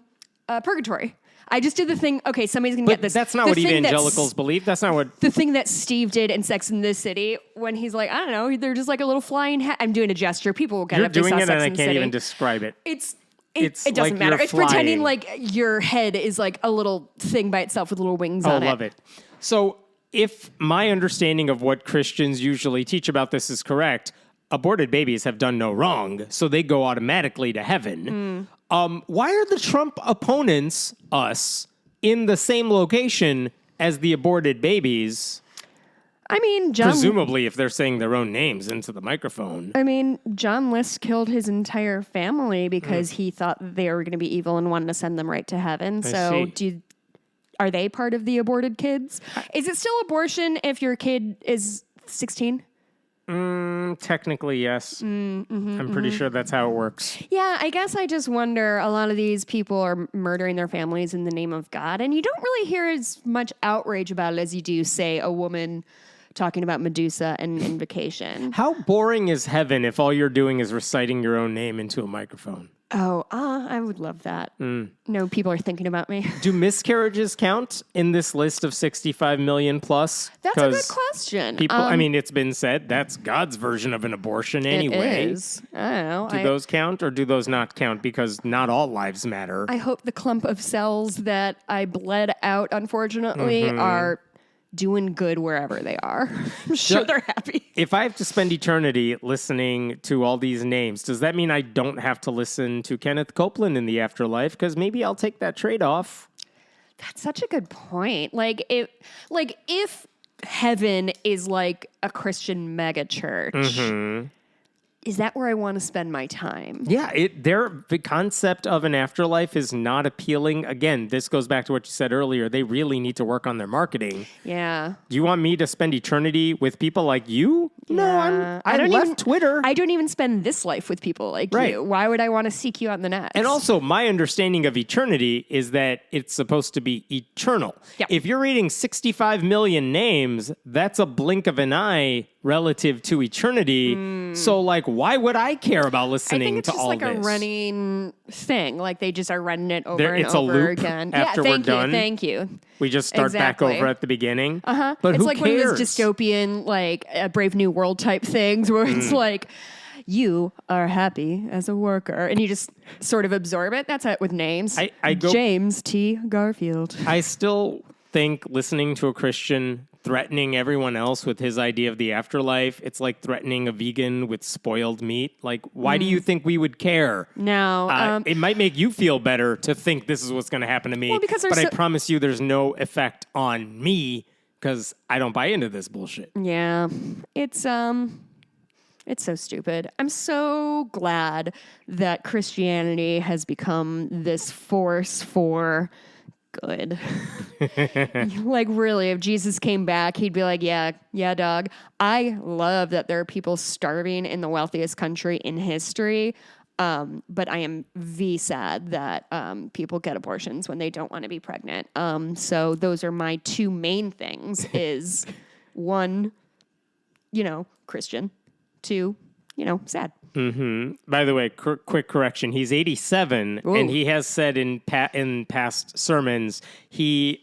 purgatory. I just did the thing. Okay, somebody's going to get this. That's not what evangelicals believe. That's not what... The thing that Steve did in Sex and the City when he's like, I don't know, they're just like a little flying hat. I'm doing a gesture. People will get it if they saw Sex and the City. You're doing it and I can't even describe it. It doesn't matter. It's pretending like your head is like a little thing by itself with little wings on it. I love it. So if my understanding of what Christians usually teach about this is correct, aborted babies have done no wrong, so they go automatically to heaven. Why are the Trump opponents, us, in the same location as the aborted babies? I mean, presumably, if they're saying their own names into the microphone. I mean, John List killed his entire family because he thought they were going to be evil and wanted to send them right to heaven. Are they part of the aborted kids? Is it still abortion if your kid is 16? Technically, yes. I'm pretty sure that's how it works. Yeah, I guess I just wonder, a lot of these people are murdering their families in the name of God, and you don't really hear as much outrage about it as you do, say, a woman talking about Medusa and Invocation. How boring is heaven if all you're doing is reciting your own name into a microphone? Oh, I would love that. No, people are thinking about me. Do miscarriages count in this list of 65 million plus? That's a good question. People, I mean, it's been said that's God's version of an abortion anyway. It is. I don't know. Do those count or do those not count? Because not all lives matter. I hope the clump of cells that I bled out, unfortunately, are doing good wherever they are. I'm sure they're happy. If I have to spend eternity listening to all these names, does that mean I don't have to listen to Kenneth Copeland in the afterlife? Because maybe I'll take that trade-off. That's such a good point. Like if heaven is like a Christian mega church, is that where I want to spend my time? Yeah, the concept of an afterlife is not appealing. Again, this goes back to what you said earlier. They really need to work on their marketing. Yeah. Do you want me to spend eternity with people like you? No, I left Twitter. I don't even spend this life with people like you. Why would I want to seek you out in the next? And also, my understanding of eternity is that it's supposed to be eternal. Yep. If you're reading 65 million names, that's a blink of an eye relative to eternity. So, like, why would I care about listening to all this? I think it's just like a running thing. Like, they just are running it over and it's over a loop again. after we're done. Thank you. We just start back over at the beginning. But it's who like cares? one of those dystopian, like, a Brave New World type things where it's like, you are happy as a worker. And you just sort of absorb it. That's it with names. James T. Garfield. I still think listening to a Christian threatening everyone else with his idea of the afterlife, it's like threatening a vegan with spoiled meat. Like, why do you think we would care? No. It might make you feel better to think this is what's going to happen to me. Well, because but I promise you there's no effect on me because I don't buy into this bullshit. Yeah. It's so stupid. I'm so glad that Christianity has become this force for good. Like, really, if Jesus came back, he'd be like, yeah, dog. I love that there are people starving in the wealthiest country in history. But I am sad that people get abortions when they don't want to be pregnant. So those are my two main things is one, Christian, two, sad. By the way, quick correction. He's 87, and he has said in past sermons,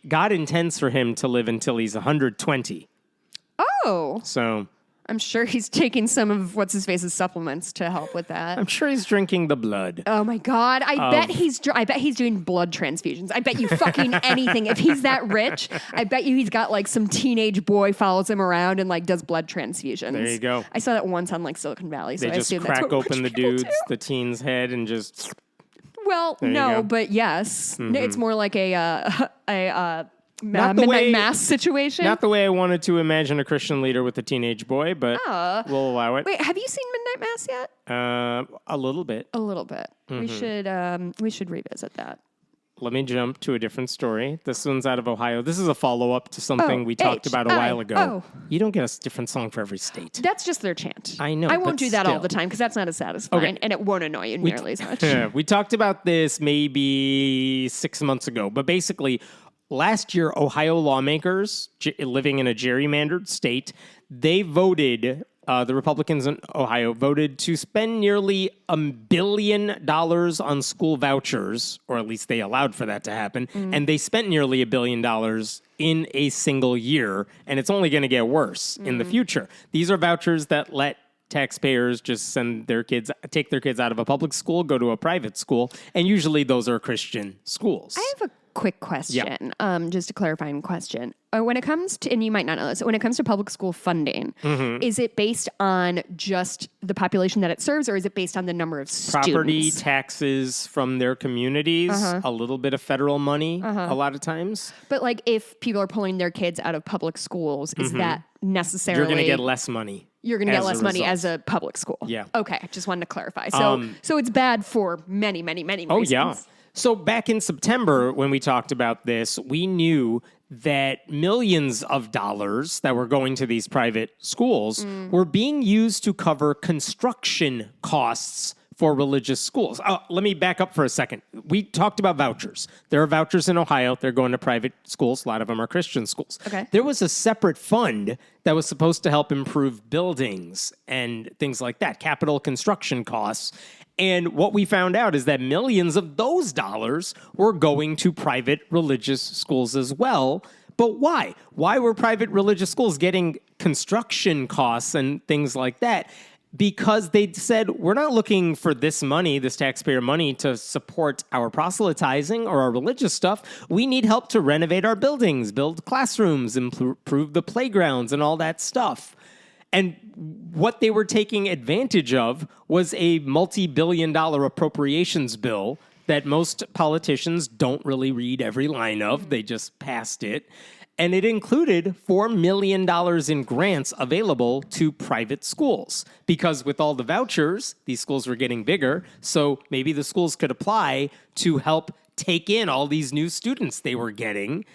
God intends for him to live until he's 120. Oh. So I'm sure he's taking some of what's-his-face's supplements to help with that. I'm sure he's drinking the blood. Oh, my God. I bet he's doing blood transfusions. I bet you fucking anything. If he's that rich, I bet you he's got, like, some teenage boy follows him around and, like, does blood transfusions. There you go. I saw that once on, like, Silicon Valley, so they I assume just crack open the dude's, do. the teen's head and just... Well, no, but yes. It's more like a mass situation. Not the way I wanted to imagine a Christian leader with a teenage boy, but we'll allow it. Wait, have you seen Midnight Mass yet? A little bit. A little bit. We should revisit that. Let me jump to a different story. This one's out of Ohio. This is a follow-up to something we talked about a while ago. You don't get a different song for every state. That's just their chant. I know, I won't do that still. all the time because that's not as satisfying, and it won't annoy you nearly as much. We talked about this maybe 6 months ago, but basically, last year, Ohio lawmakers living in a gerrymandered state, they voted... the Republicans in Ohio voted to spend nearly $1 billion on school vouchers, or at least they allowed for that to happen. And they spent nearly $1 billion in a single year, and it's only going to get worse in the future. These are vouchers that let taxpayers just take their kids out of a public school, go to a private school, and usually those are Christian schools. I have a quick question, just a clarifying question. When it comes to, and you might not know this, when it comes to public school funding, is it based on just the population that it serves, or is it based on the number of students? Property taxes from their communities, a little bit of federal money a lot of times. But like if people are pulling their kids out of public schools, is that necessarily... You're going to get less money. You're going to get less money as a public school. Yeah. Okay, just wanted to clarify. So it's bad for many, many, many reasons. Oh, yeah. So back in September, when we talked about this, we knew that millions of dollars that were going to these private schools were being used to cover construction costs for religious schools. Let me back up for a second. We talked about vouchers. There are vouchers in Ohio. They're going to private schools. A lot of them are Christian schools. Okay. There was a separate fund that was supposed to help improve buildings and things like that, capital construction costs. And what we found out is that millions of those dollars were going to private religious schools as well. But why? Why were private religious schools getting construction costs and things like that? because they said, we're not looking for this money, this taxpayer money, to support our proselytizing or our religious stuff. We need help to renovate our buildings, build classrooms, improve the playgrounds and all that stuff. And what they were taking advantage of was a multi-billion-dollar appropriations bill that most politicians don't really read every line of. They just passed it. And it included $4 million in grants available to private schools. Because with all the vouchers, these schools were getting bigger. So maybe the schools could apply to help take in all these new students they were getting.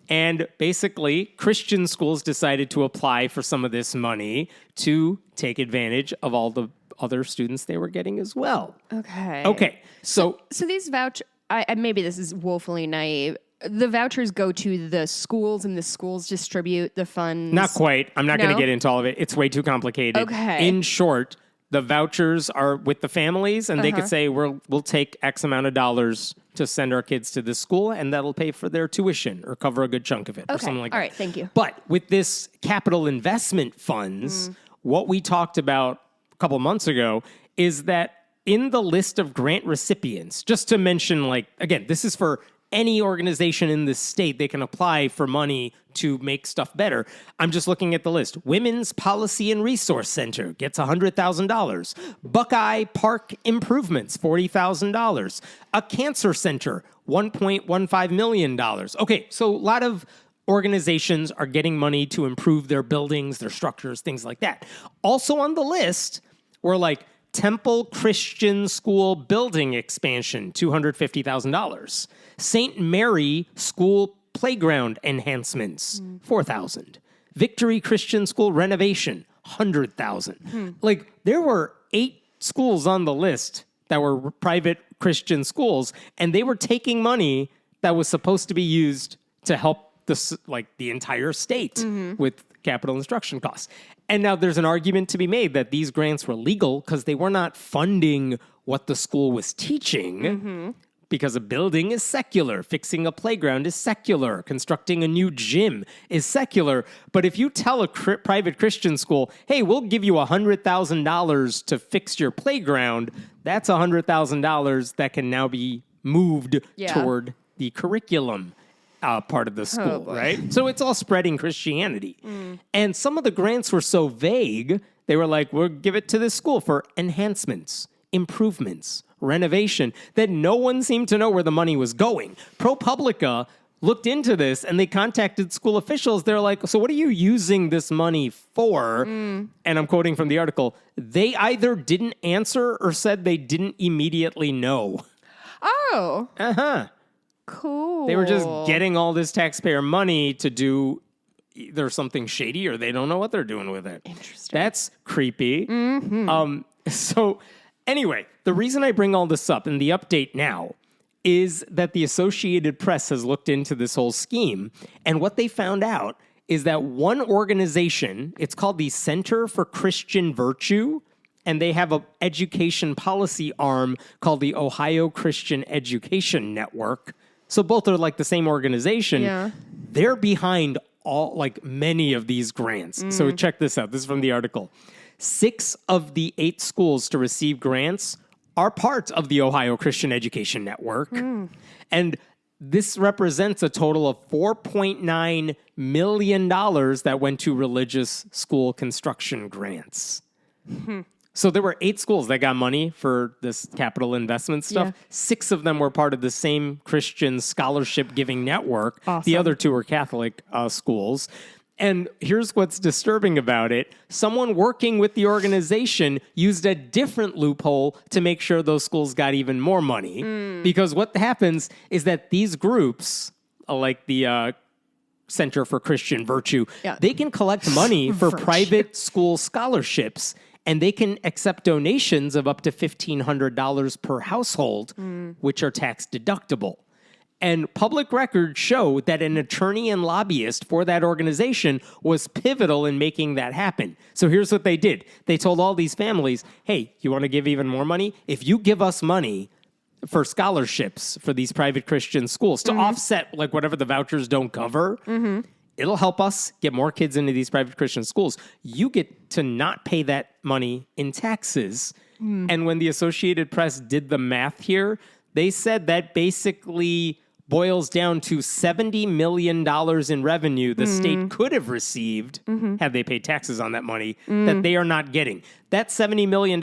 And basically, Christian schools decided to apply for some of this money to take advantage of all the other students they were getting as well. Okay. So these vouchers, maybe this is woefully naive. The vouchers go to the schools, and the schools distribute the funds. Not quite. I'm not going to get into all of it. It's way too complicated. Okay. In short, the vouchers are with the families, and they could say, we'll take X amount of dollars to send our kids to this school, and that'll pay for their tuition or cover a good chunk of it or something like that. All right, thank you. But with this capital investment funds, what we talked about a couple months ago is that in the list of grant recipients, just to mention, like, again, this is for any organization in the state, they can apply for money to make stuff better. I'm just looking at the list. Women's Policy and Resource Center gets $100,000. Buckeye Park Improvements, $40,000. A Cancer Center, $1.15 million. Okay, so a lot of organizations are getting money to improve their buildings, their structures, things like that. Also on the list were like Temple Christian School building expansion, $250,000. St. Mary School playground enhancements, $4,000. Victory Christian School renovation, $100,000. Like, there were 8 schools on the list that were private Christian schools, and they were taking money that was supposed to be used to help the entire state with capital instruction costs. And now there's an argument to be made that these grants were legal because they were not funding what the school was teaching. Because a building is secular, fixing a playground is secular, constructing a new gym is secular. But if you tell a private Christian school, hey, we'll give you $100,000 to fix your playground, that's $100,000 that can now be moved toward the curriculum part of the school, right? So it's all spreading Christianity. And some of the grants were so vague, they were like, we'll give it to this school for enhancements, improvements, renovation, that no one seemed to know where the money was going. ProPublica looked into this and they contacted school officials. They're like, so what are you using this money for? And I'm quoting from the article. They either didn't answer or said they didn't immediately know. Oh. Uh-huh. Cool. They were just getting all this taxpayer money to do either something shady or they don't know what they're doing with it. Interesting. That's creepy. So anyway, the reason I bring all this up and the update now is that the Associated Press has looked into this whole scheme, and what they found out is that one organization, it's called the Center for Christian Virtue, and they have an education policy arm called the Ohio Christian Education Network. So both are like the same organization. Yeah. They're behind all, like, many of these grants. So check this out. This is from the article. 6 of the 8 schools to receive grants are part of the Ohio Christian Education Network. And this represents a total of $4.9 million that went to religious school construction grants. So there were 8 schools that got money for this capital investment stuff. Yeah. 6 of them were part of the same Christian scholarship giving network. Awesome. The other 2 were Catholic schools. And here's what's disturbing about it. Someone working with the organization used a different loophole to make sure those schools got even more money. Because what happens is that these groups, like the Center for Christian Virtue, they can collect money for private school scholarships, and they can accept donations of up to $1,500 per household, which are tax deductible. And public records show that an attorney and lobbyist for that organization was pivotal in making that happen. So here's what they did. They told all these families, hey, you want to give even more money? If you give us money for scholarships for these private Christian schools to offset like whatever the vouchers don't cover, it'll help us get more kids into these private Christian schools. You get to not pay that money in taxes. And when the Associated Press did the math here, they said that basically boils down to $70 million in revenue the state could have received had they paid taxes on that money that they are not getting. That $70 million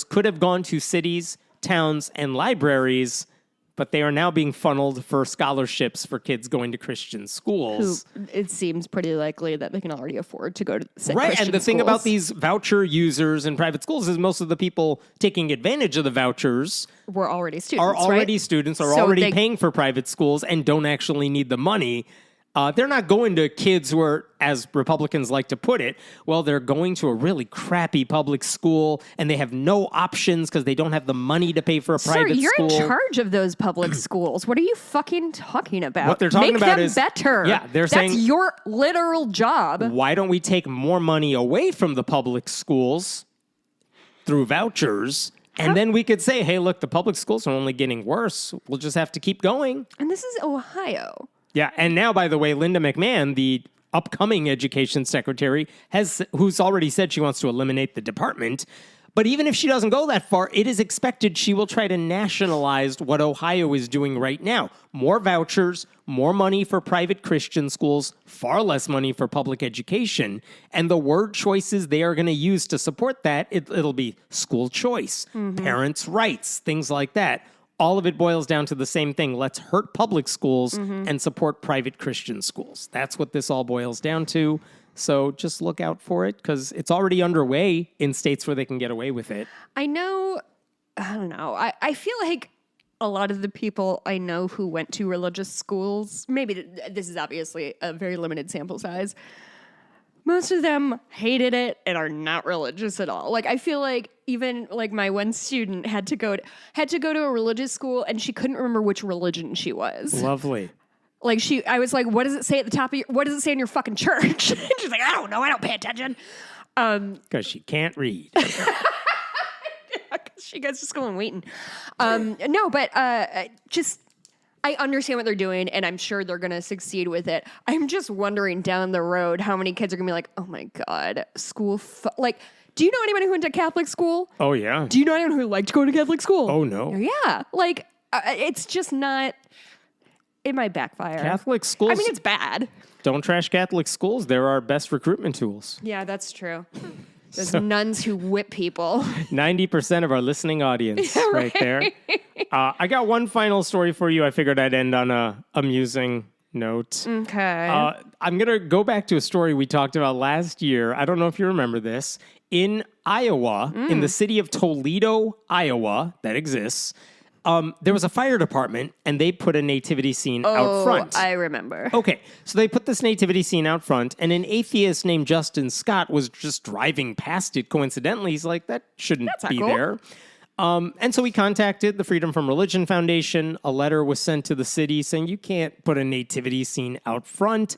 could have gone to cities, towns, and libraries, but they are now being funneled for scholarships for kids going to Christian schools. It seems pretty likely that they can already afford to go to Right, Christian and the thing schools. about these voucher users in private schools is most of the people taking advantage of the vouchers We're already students, are already right? students, are So already they- paying for private schools and don't actually need the money. They're not going to kids who are, as Republicans like to put it, well, they're going to a really crappy public school and they have no options because they don't have the money to pay for a private Sir, you're school. in charge of those public schools. What are you fucking talking about? What they're talking Make about them is- better. yeah, they're That's saying- your literal job. Why don't we take more money away from the public schools through vouchers? And then we could say, hey, look, the public schools are only getting worse. We'll just have to keep going. And this is Ohio. Yeah, and now, by the way, Linda McMahon, the upcoming education secretary, who's already said she wants to eliminate the department. But even if she doesn't go that far, it is expected she will try to nationalize what Ohio is doing right now. More vouchers, more money for private Christian schools, far less money for public education. And the word choices they are going to use to support that, it'll be school choice, parents' rights, things like that. All of it boils down to the same thing. Let's hurt public schools and support private Christian schools. That's what this all boils down to. So just look out for it because it's already underway in states where they can get away with it. I know, I don't know. I feel like a lot of the people I know who went to religious schools, maybe this is obviously a very limited sample size, most of them hated it and are not religious at all. Like, I feel like even like my one student had to go to a religious school and she couldn't remember which religion she was. Lovely. Like I was like, what does it say at the top of what does it say in your fucking church? And she's like, I don't know. I don't pay attention. Because she can't read. She goes to school in Wheaton. No, but just I understand what they're doing, and I'm sure they're going to succeed with it. I'm just wondering down the road how many kids are going to be like, oh my God, school. Like, do you know anybody who went to Catholic school? Oh, yeah. Do you know anyone who liked going to Catholic school? Oh, no. Yeah. Like, it's just not, it might backfire. Catholic schools. I mean, it's bad. Don't trash Catholic schools. They're our best recruitment tools. Yeah, that's true. Those nuns who whip people. 90% of our listening audience right there. I got one final story for you. I figured I'd end on a amusing note. Okay. I'm going to go back to a story we talked about last year. I don't know if you remember this. In Iowa, in the city of Toledo, Iowa, that exists, there was a fire department, and they put a nativity scene out front. I remember. Okay, so they put this nativity scene out front, and an atheist named Justin Scott was just driving past it coincidentally. He's like, that shouldn't be cool. there. And so we contacted the Freedom from Religion Foundation. A letter was sent to the city saying, you can't put a nativity scene out front.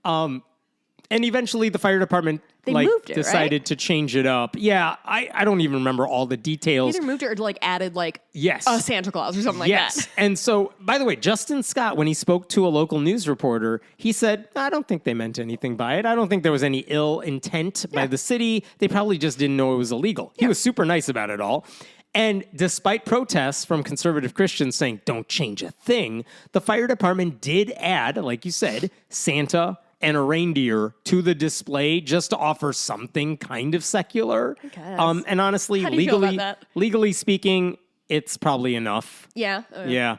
And eventually the fire department moved it, decided to change it up. Yeah, I don't even remember all the details. Either moved it or like added like Yes. a Santa Claus or something like that. And so, by the way, Justin Scott, when he spoke to a local news reporter, he said, I don't think they meant anything by it. I don't think there was any ill intent by the city. They probably just didn't know it was illegal. He was super nice about it all. And despite protests from conservative Christians saying, don't change a thing, the fire department did add, like you said, Santa and a reindeer to the display just to offer something kind of secular. And honestly, How do you feel about that? legally speaking, it's probably enough. Yeah. Yeah.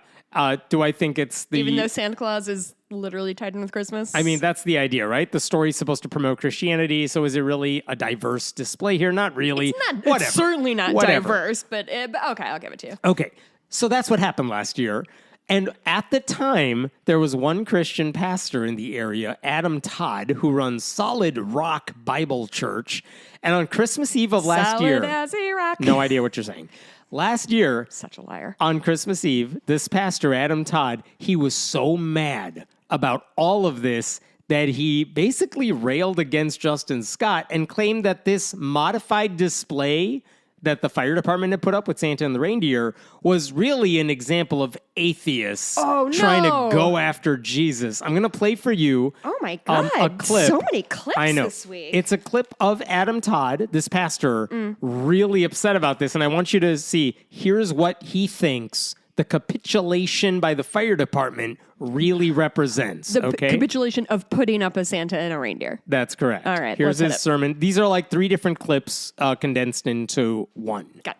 Do I think it's the... Even though Santa Claus is literally tied in with Christmas. I mean, that's the idea, right? The story's supposed to promote Christianity, so is it really a diverse display here? Not really. It's not. Whatever. It's certainly not Whatever. diverse, but okay, I'll give it to you. Okay, so that's what happened last year. And at the time, there was one Christian pastor in the area, Adam Todd, who runs Solid Rock Bible Church. And on Christmas Eve of last Solid year... as a rock. No idea what you're saying. Last year... Such a liar. On Christmas Eve, this pastor, Adam Todd, he was so mad about all of this that he basically railed against Justin Scott and claimed that this modified display that the fire department had put up with Santa and the reindeer was really an example of atheists trying to go after Jesus. I'm going to play for you my God. A clip. So many clips I know. this week. It's a clip of Adam Todd, this pastor, really upset about this. And I want you to see, here's what he thinks the capitulation by the fire department really represents. The capitulation of putting up a Santa and a reindeer. That's correct. All right. Here's his sermon. These are like 3 different clips condensed into one. Got it.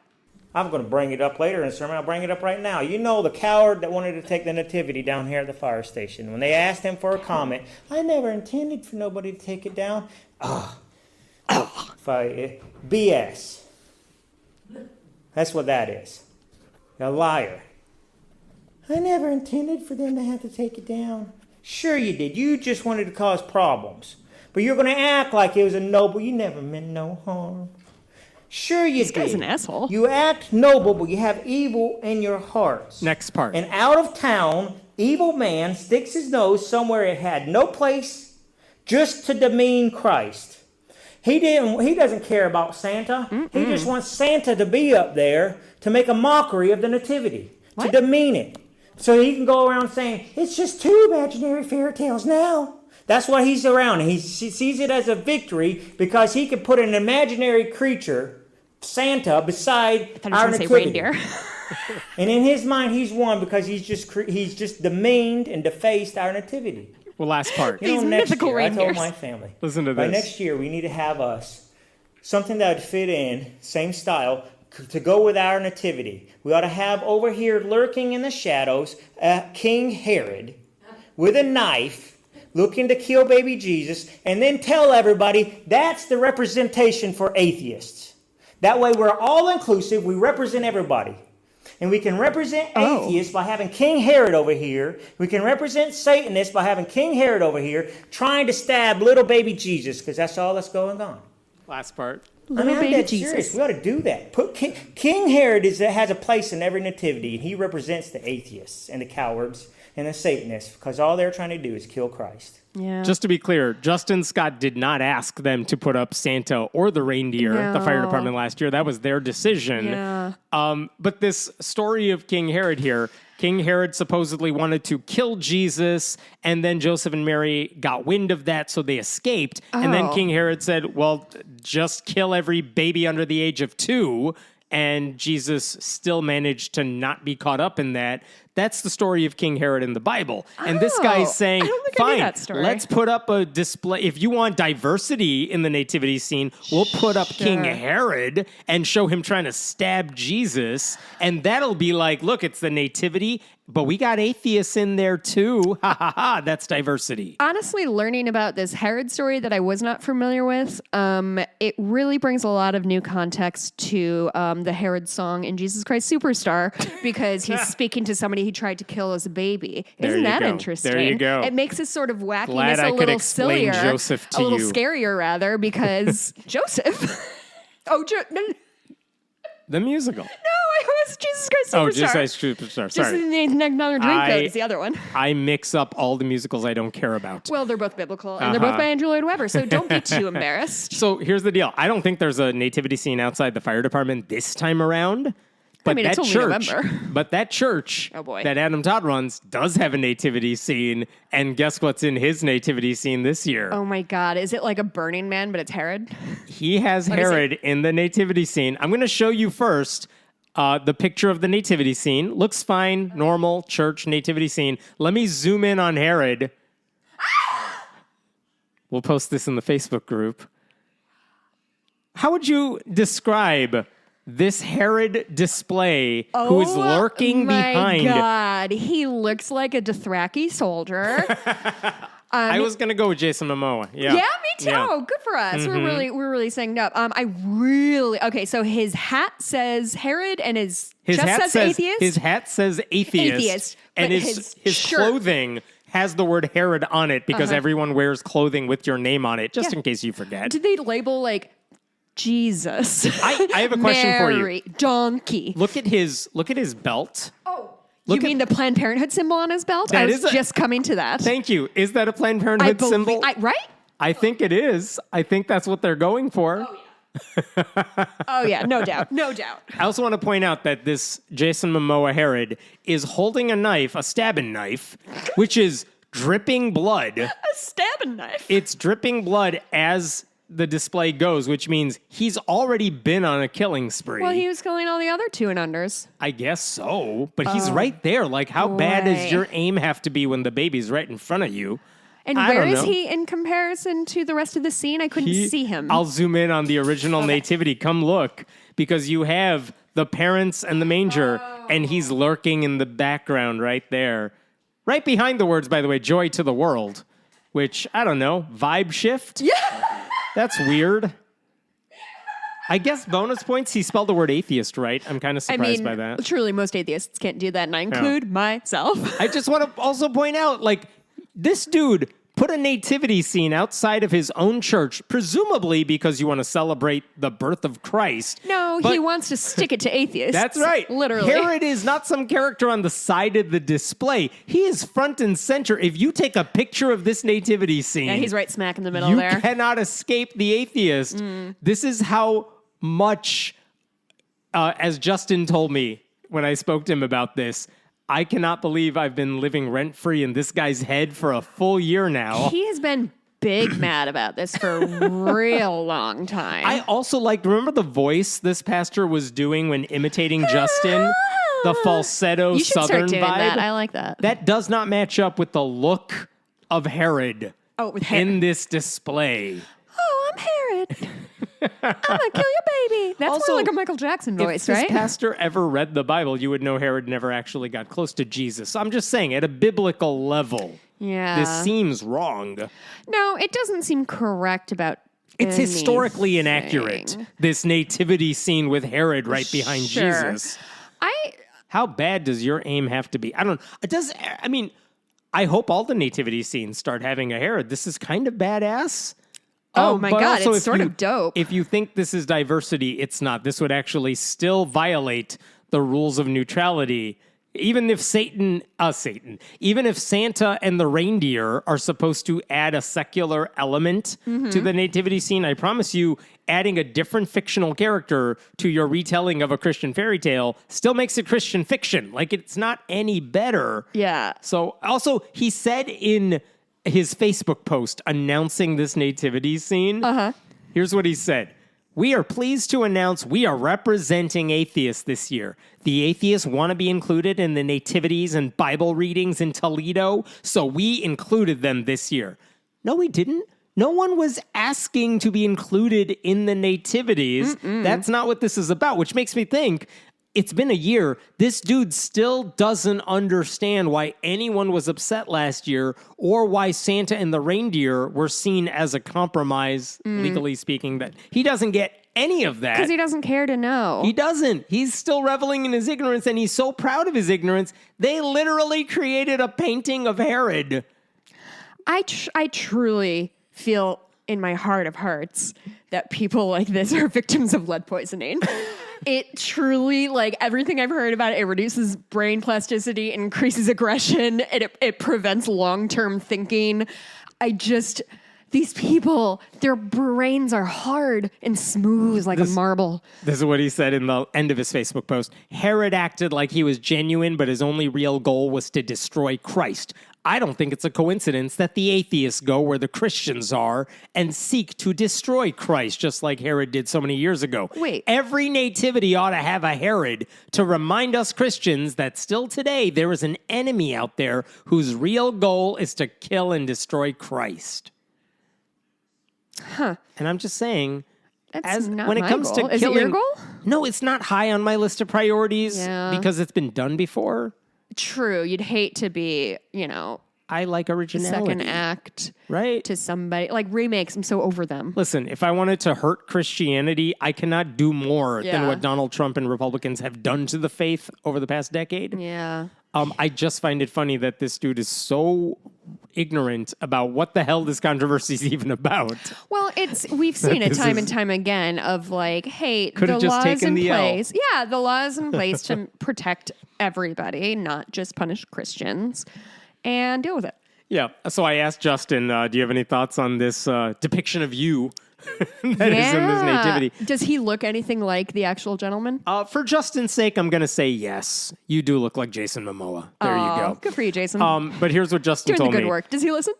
I'm going to bring it up later in the sermon. I'll bring it up right now. You know the coward that wanted to take the Nativity down here at the fire station. When they asked him for a comment, I never intended for nobody to take it down. BS. That's what that is. A liar. I never intended for them to have to take it down. Sure you did. You just wanted to cause problems. But you're going to act like it was a noble. You never meant no harm. Sure you did. This guy's an asshole. You act noble, but you have evil in your hearts. Next part. And out of town, evil man sticks his nose somewhere it had no place, just to demean Christ. He doesn't care about Santa. He just wants Santa to be up there to make a mockery of the Nativity, to demean it. So he can go around saying, it's just 2 imaginary fairy tales now. That's why he's around. He sees it as a victory because he can put an imaginary creature, Santa, beside our Nativity. Reindeer. And in his mind, he's won because he's just demeaned and defaced our Nativity. Well, last part. These mythical reindeers. I told my family. Listen to By this. next year, we need to have something that would fit in, same style, to go with our Nativity. We ought to have over here, lurking in the shadows, King Herod with a knife, looking to kill baby Jesus, and then tell everybody that's the representation for atheists. That way we're all inclusive, we represent everybody. And we can represent atheists by having King Herod over here. We can represent Satanists by having King Herod over here trying to stab little baby Jesus, because that's all that's going on. Last part. Little baby I'm dead Jesus. serious. We ought to do that. King Herod has a place in every nativity, and he represents the atheists and the cowards and the Satanists, because all they're trying to do is kill Christ. Yeah. Just to be clear, Justin Scott did not ask them to put up Santa or the reindeer, the fire department last year. That was their decision. Yeah. But this story of King Herod here, King Herod supposedly wanted to kill Jesus, and then Joseph and Mary got wind of that, so they escaped. And then King Herod said, well, just kill every baby under the age of 2. And Jesus still managed to not be caught up in that. That's the story of King Herod in the Bible. And this guy's saying, I don't think I fine, knew that story. let's put up a display. If you want diversity in the nativity scene, we'll put up King Herod and show him trying to stab Jesus. And that'll be like, look, it's the nativity, but we got atheists in there too. Ha ha ha, that's diversity. Honestly, learning about this Herod story that I was not familiar with, it really brings a lot of new context to the Herod song in Jesus Christ Superstar, because he's speaking to somebody he tried to kill as a baby. Isn't that interesting? There you go. It makes his sort of wackiness Glad I a could little explain sillier, Joseph to a little you. scarier rather, because Joseph. No, The musical. it was Jesus Christ Superstar. Oh, Jesus Christ Superstar. Just Sorry. another drink code is the other one. I mix up all the musicals I don't care about. Well, they're both biblical, and they're both by Andrew Lloyd Webber, so don't be too embarrassed. So here's the deal. I don't think there's a nativity scene outside the fire department this time around. But it's only November. But that church Oh, boy. that Adam Todd runs does have a nativity scene. And guess what's in his nativity scene this year? Oh my God. Is it like a Burning Man, but it's Herod? He has Herod in the nativity scene. I'm going to show you first the picture of the nativity scene. Looks fine, normal church nativity scene. Let me zoom in on Herod. We'll post this in the Facebook group. How would you describe this Herod display who is lurking behind? Oh my God. He looks like a Dothraki soldier. I was going to go with Jason Momoa. Yeah, Yeah, me too. Yeah. Good for us. We're really synced up. Okay, so his hat says Herod and his hat says atheist. His hat says atheist, and but his shirt. clothing has the word Herod on it because everyone wears clothing with your name on it, just in case you forget. Did they label like Jesus? I have a question for you. Mary, donkey. Look at his belt. You mean the Planned Parenthood symbol on his belt? That I was is just coming to that. Thank you. Is that a Planned Parenthood symbol? Right? I think it is. I think that's what they're going for. Oh, yeah, no doubt. No doubt. I also want to point out that this Jason Momoa Herod is holding a knife, a stabbing knife, which is dripping blood. A stabbing knife. It's dripping blood as the display goes, which means he's already been on a killing spree. Well, he was killing all the other 2 and unders. I guess so, but he's right there. Like, how bad does your aim have to be when the baby's right in front of you? And where is he in comparison to the rest of the scene? I couldn't see him. I'll zoom in on the original Nativity. Come look, because you have the parents and the manger, and he's lurking in the background right there. Right behind the words, by the way, joy to the world, which, I don't know, vibe shift? Yeah. That's weird. I guess bonus points, he spelled the word atheist right. I'm kind of surprised by that. Truly, most atheists can't do that, and I include myself. I just want to also point out, like, this dude put a nativity scene outside of his own church, presumably because you want to celebrate the birth of Christ. No, he wants to stick it to atheists. That's right. Literally. Herod is not some character on the side of the display. He is front and center. If you take a picture of this nativity scene... Yeah, he's right smack in the middle you there. You cannot escape the atheist. This is how much, as Justin told me when I spoke to him about this, I cannot believe I've been living rent-free in this guy's head for a full year now. He has been big mad about this for a real long time. I also remember the voice this pastor was doing when imitating Justin? The falsetto you should southern start doing vibe? That. I like that. That does not match up with the look of Herod in this display. Oh, I'm Herod. I'm gonna kill your baby. That's Also, more like a Michael Jackson voice, if right? this pastor ever read the Bible, you would know Herod never actually got close to Jesus. So I'm just saying, at a biblical level, this seems wrong. No, it doesn't seem correct about It's historically inaccurate, this nativity scene with Herod right behind Jesus. How bad does your aim have to be? I don't know. I hope all the nativity scenes start having a Herod. This is kind of badass. Oh my God, it's sort of dope. If you think this is diversity, it's not. This would actually still violate the rules of neutrality. Even if even if Santa and the reindeer are supposed to add a secular element to the nativity scene, I promise you, adding a different fictional character to your retelling of a Christian fairy tale still makes it Christian fiction. Like, it's not any better. Yeah. So, also, he said in his Facebook post announcing this nativity scene, here's what he said. We are pleased to announce we are representing atheists this year. The atheists want to be included in the nativities and Bible readings in Toledo, so we included them this year. No, we didn't. No one was asking to be included in the nativities. That's not what this is about, which makes me think, it's been a year. This dude still doesn't understand why anyone was upset last year or why Santa and the reindeer were seen as a compromise, legally speaking. That he doesn't get any of that. Because he doesn't care to know. He doesn't. He's still reveling in his ignorance, and he's so proud of his ignorance. They literally created a painting of Herod. I truly feel in my heart of hearts that people like this are victims of lead poisoning. It truly, like, everything I've heard about it, it reduces brain plasticity, increases aggression, it prevents long-term thinking. These people, their brains are hard and smooth like a marble. This is what he said in the end of his Facebook post. Herod acted like he was genuine, but his only real goal was to destroy Christ. I don't think it's a coincidence that the atheists go where the Christians are and seek to destroy Christ, just like Herod did so many years ago. Wait. Every nativity ought to have a Herod to remind us Christians that still today there is an enemy out there whose real goal is to kill and destroy Christ. Huh. And I'm just saying, That's not when it my comes goal. to Is killing, it your goal? No, it's not high on my list of priorities because it's been done before. True. You'd hate to be, I like originality. second act right? to somebody. Like remakes, I'm so over them. Listen, if I wanted to hurt Christianity, I cannot do more than what Donald Trump and Republicans have done to the faith over the past decade. Yeah. I just find it funny that this dude is so ignorant about what the hell this controversy is even about. Well, we've seen it time and time again of like, hey, Could've the just laws taken in the L. place. Yeah, the laws in place to protect everybody, not just punish Christians, and deal with it. Yeah. So I asked Justin, do you have any thoughts on this depiction of you that is in this nativity. Does he look anything like the actual gentleman? For Justin's sake, I'm going to say yes. You do look like Jason Momoa. There you go. Good for you, Jason. But here's what Justin Doing told the good me. work. Does he listen?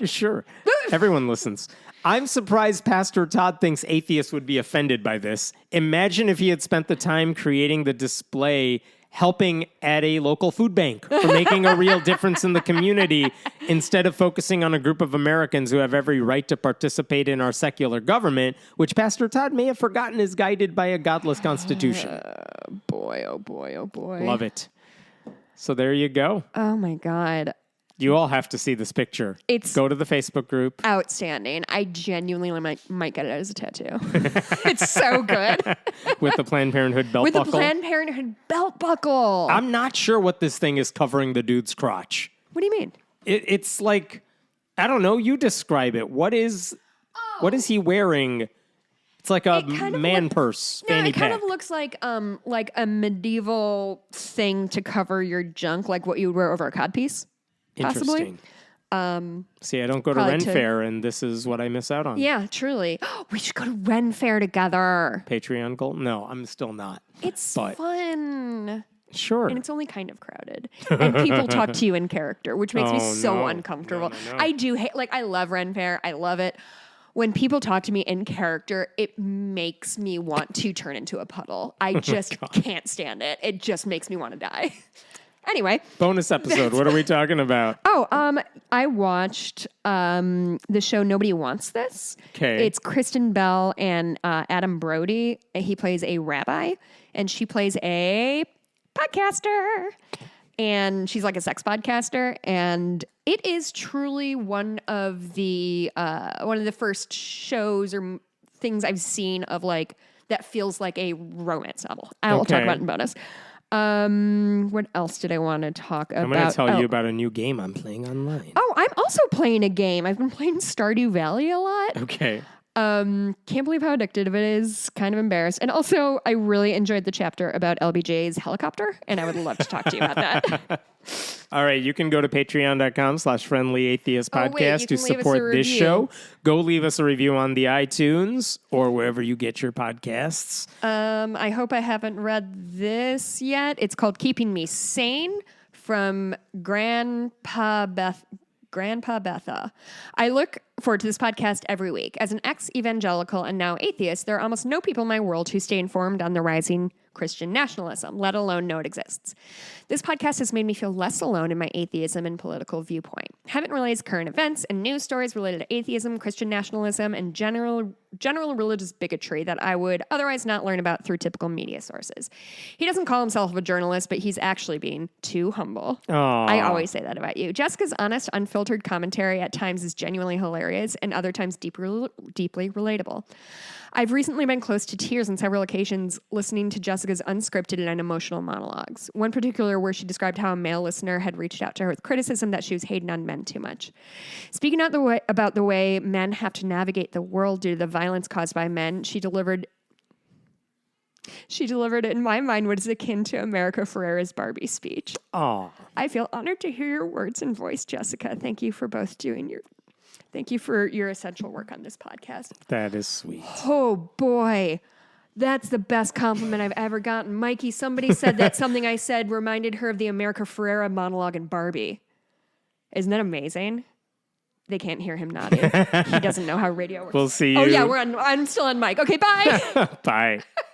Sure. Everyone listens. I'm surprised Pastor Todd thinks atheists would be offended by this. Imagine if he had spent the time creating the display helping at a local food bank or making a real difference in the community instead of focusing on a group of Americans who have every right to participate in our secular government, which Pastor Todd may have forgotten is guided by a godless constitution. Boy, oh boy, oh boy. Love it. So there you go. Oh my God. You all have to see this picture. Go to the Facebook group. Outstanding. I genuinely might get it as a tattoo. It's so good. With the Planned Parenthood belt buckle. With the Planned Parenthood belt buckle. I'm not sure what this thing is covering the dude's crotch. What do you mean? It's like, I don't know. You describe it. What is he wearing? It's like a man purse, fanny it kind pack. of looks like a medieval thing to cover your junk, like what you would wear over a codpiece. Interesting. Possibly. See, I don't go to Ren Fair, and this is what I miss out on. Yeah, truly. We should go to Ren Fair together. Patreon goal? No, I'm still not. It's fun. Sure. And it's only kind of crowded. And people talk to you in character, which makes me so uncomfortable. No. I do hate, I love Ren Fair. I love it. When people talk to me in character, it makes me want to turn into a puddle. I just can't stand it. It just makes me want to die. Anyway. Bonus episode. What are we talking about? I watched the show Nobody Wants This. Okay. It's Kristen Bell and Adam Brody. He plays a rabbi, and she plays a podcaster. And she's like a sex podcaster. And it is truly one of the first shows or things I've seen of that feels like a romance novel. I will talk about it in bonus. What else did I want to talk about? I'm going to tell you about a new game I'm playing online. Oh, I'm also playing a game. I've been playing Stardew Valley a lot. Okay. Can't believe how addictive it is. Kind of embarrassed. And also, I really enjoyed the chapter about LBJ's helicopter, and I would love to talk to you about that. All right, you can go to patreon.com/friendlyatheistpodcast to support this show. Go leave us a review on the iTunes or wherever you get your podcasts. I hope I haven't read this yet. It's called Keeping Me Sane from Grandpa Betha. I look forward to this podcast every week. As an ex-evangelical and now atheist, there are almost no people in my world who stay informed on the rising Christian nationalism, let alone know it exists. This podcast has made me feel less alone in my atheism and political viewpoint. Haven't realized current events and news stories related to atheism, Christian nationalism, and general religious bigotry that I would otherwise not learn about through typical media sources. He doesn't call himself a journalist, but he's actually being too humble. Aww. I always say that about you. Jessica's honest, unfiltered commentary at times is genuinely hilarious and other times deeply relatable. I've recently been close to tears on several occasions listening to Jessica's unscripted and emotional monologues. One particular where she described how a male listener had reached out to her with criticism that she was hating on men too much. Speaking out about the way men have to navigate the world due to the violence caused by men, she delivered in my mind what is akin to America Ferrera's Barbie speech. Aww. I feel honored to hear your words and voice, Jessica. Thank you for your essential work on this podcast. That is sweet. Oh, boy. That's the best compliment I've ever gotten. Mikey, somebody said that something I said reminded her of the America Ferrera monologue in Barbie. Isn't that amazing? They can't hear him nodding. He doesn't know how radio works. We'll see you. Oh, yeah, I'm still on mic. Okay, bye. Bye.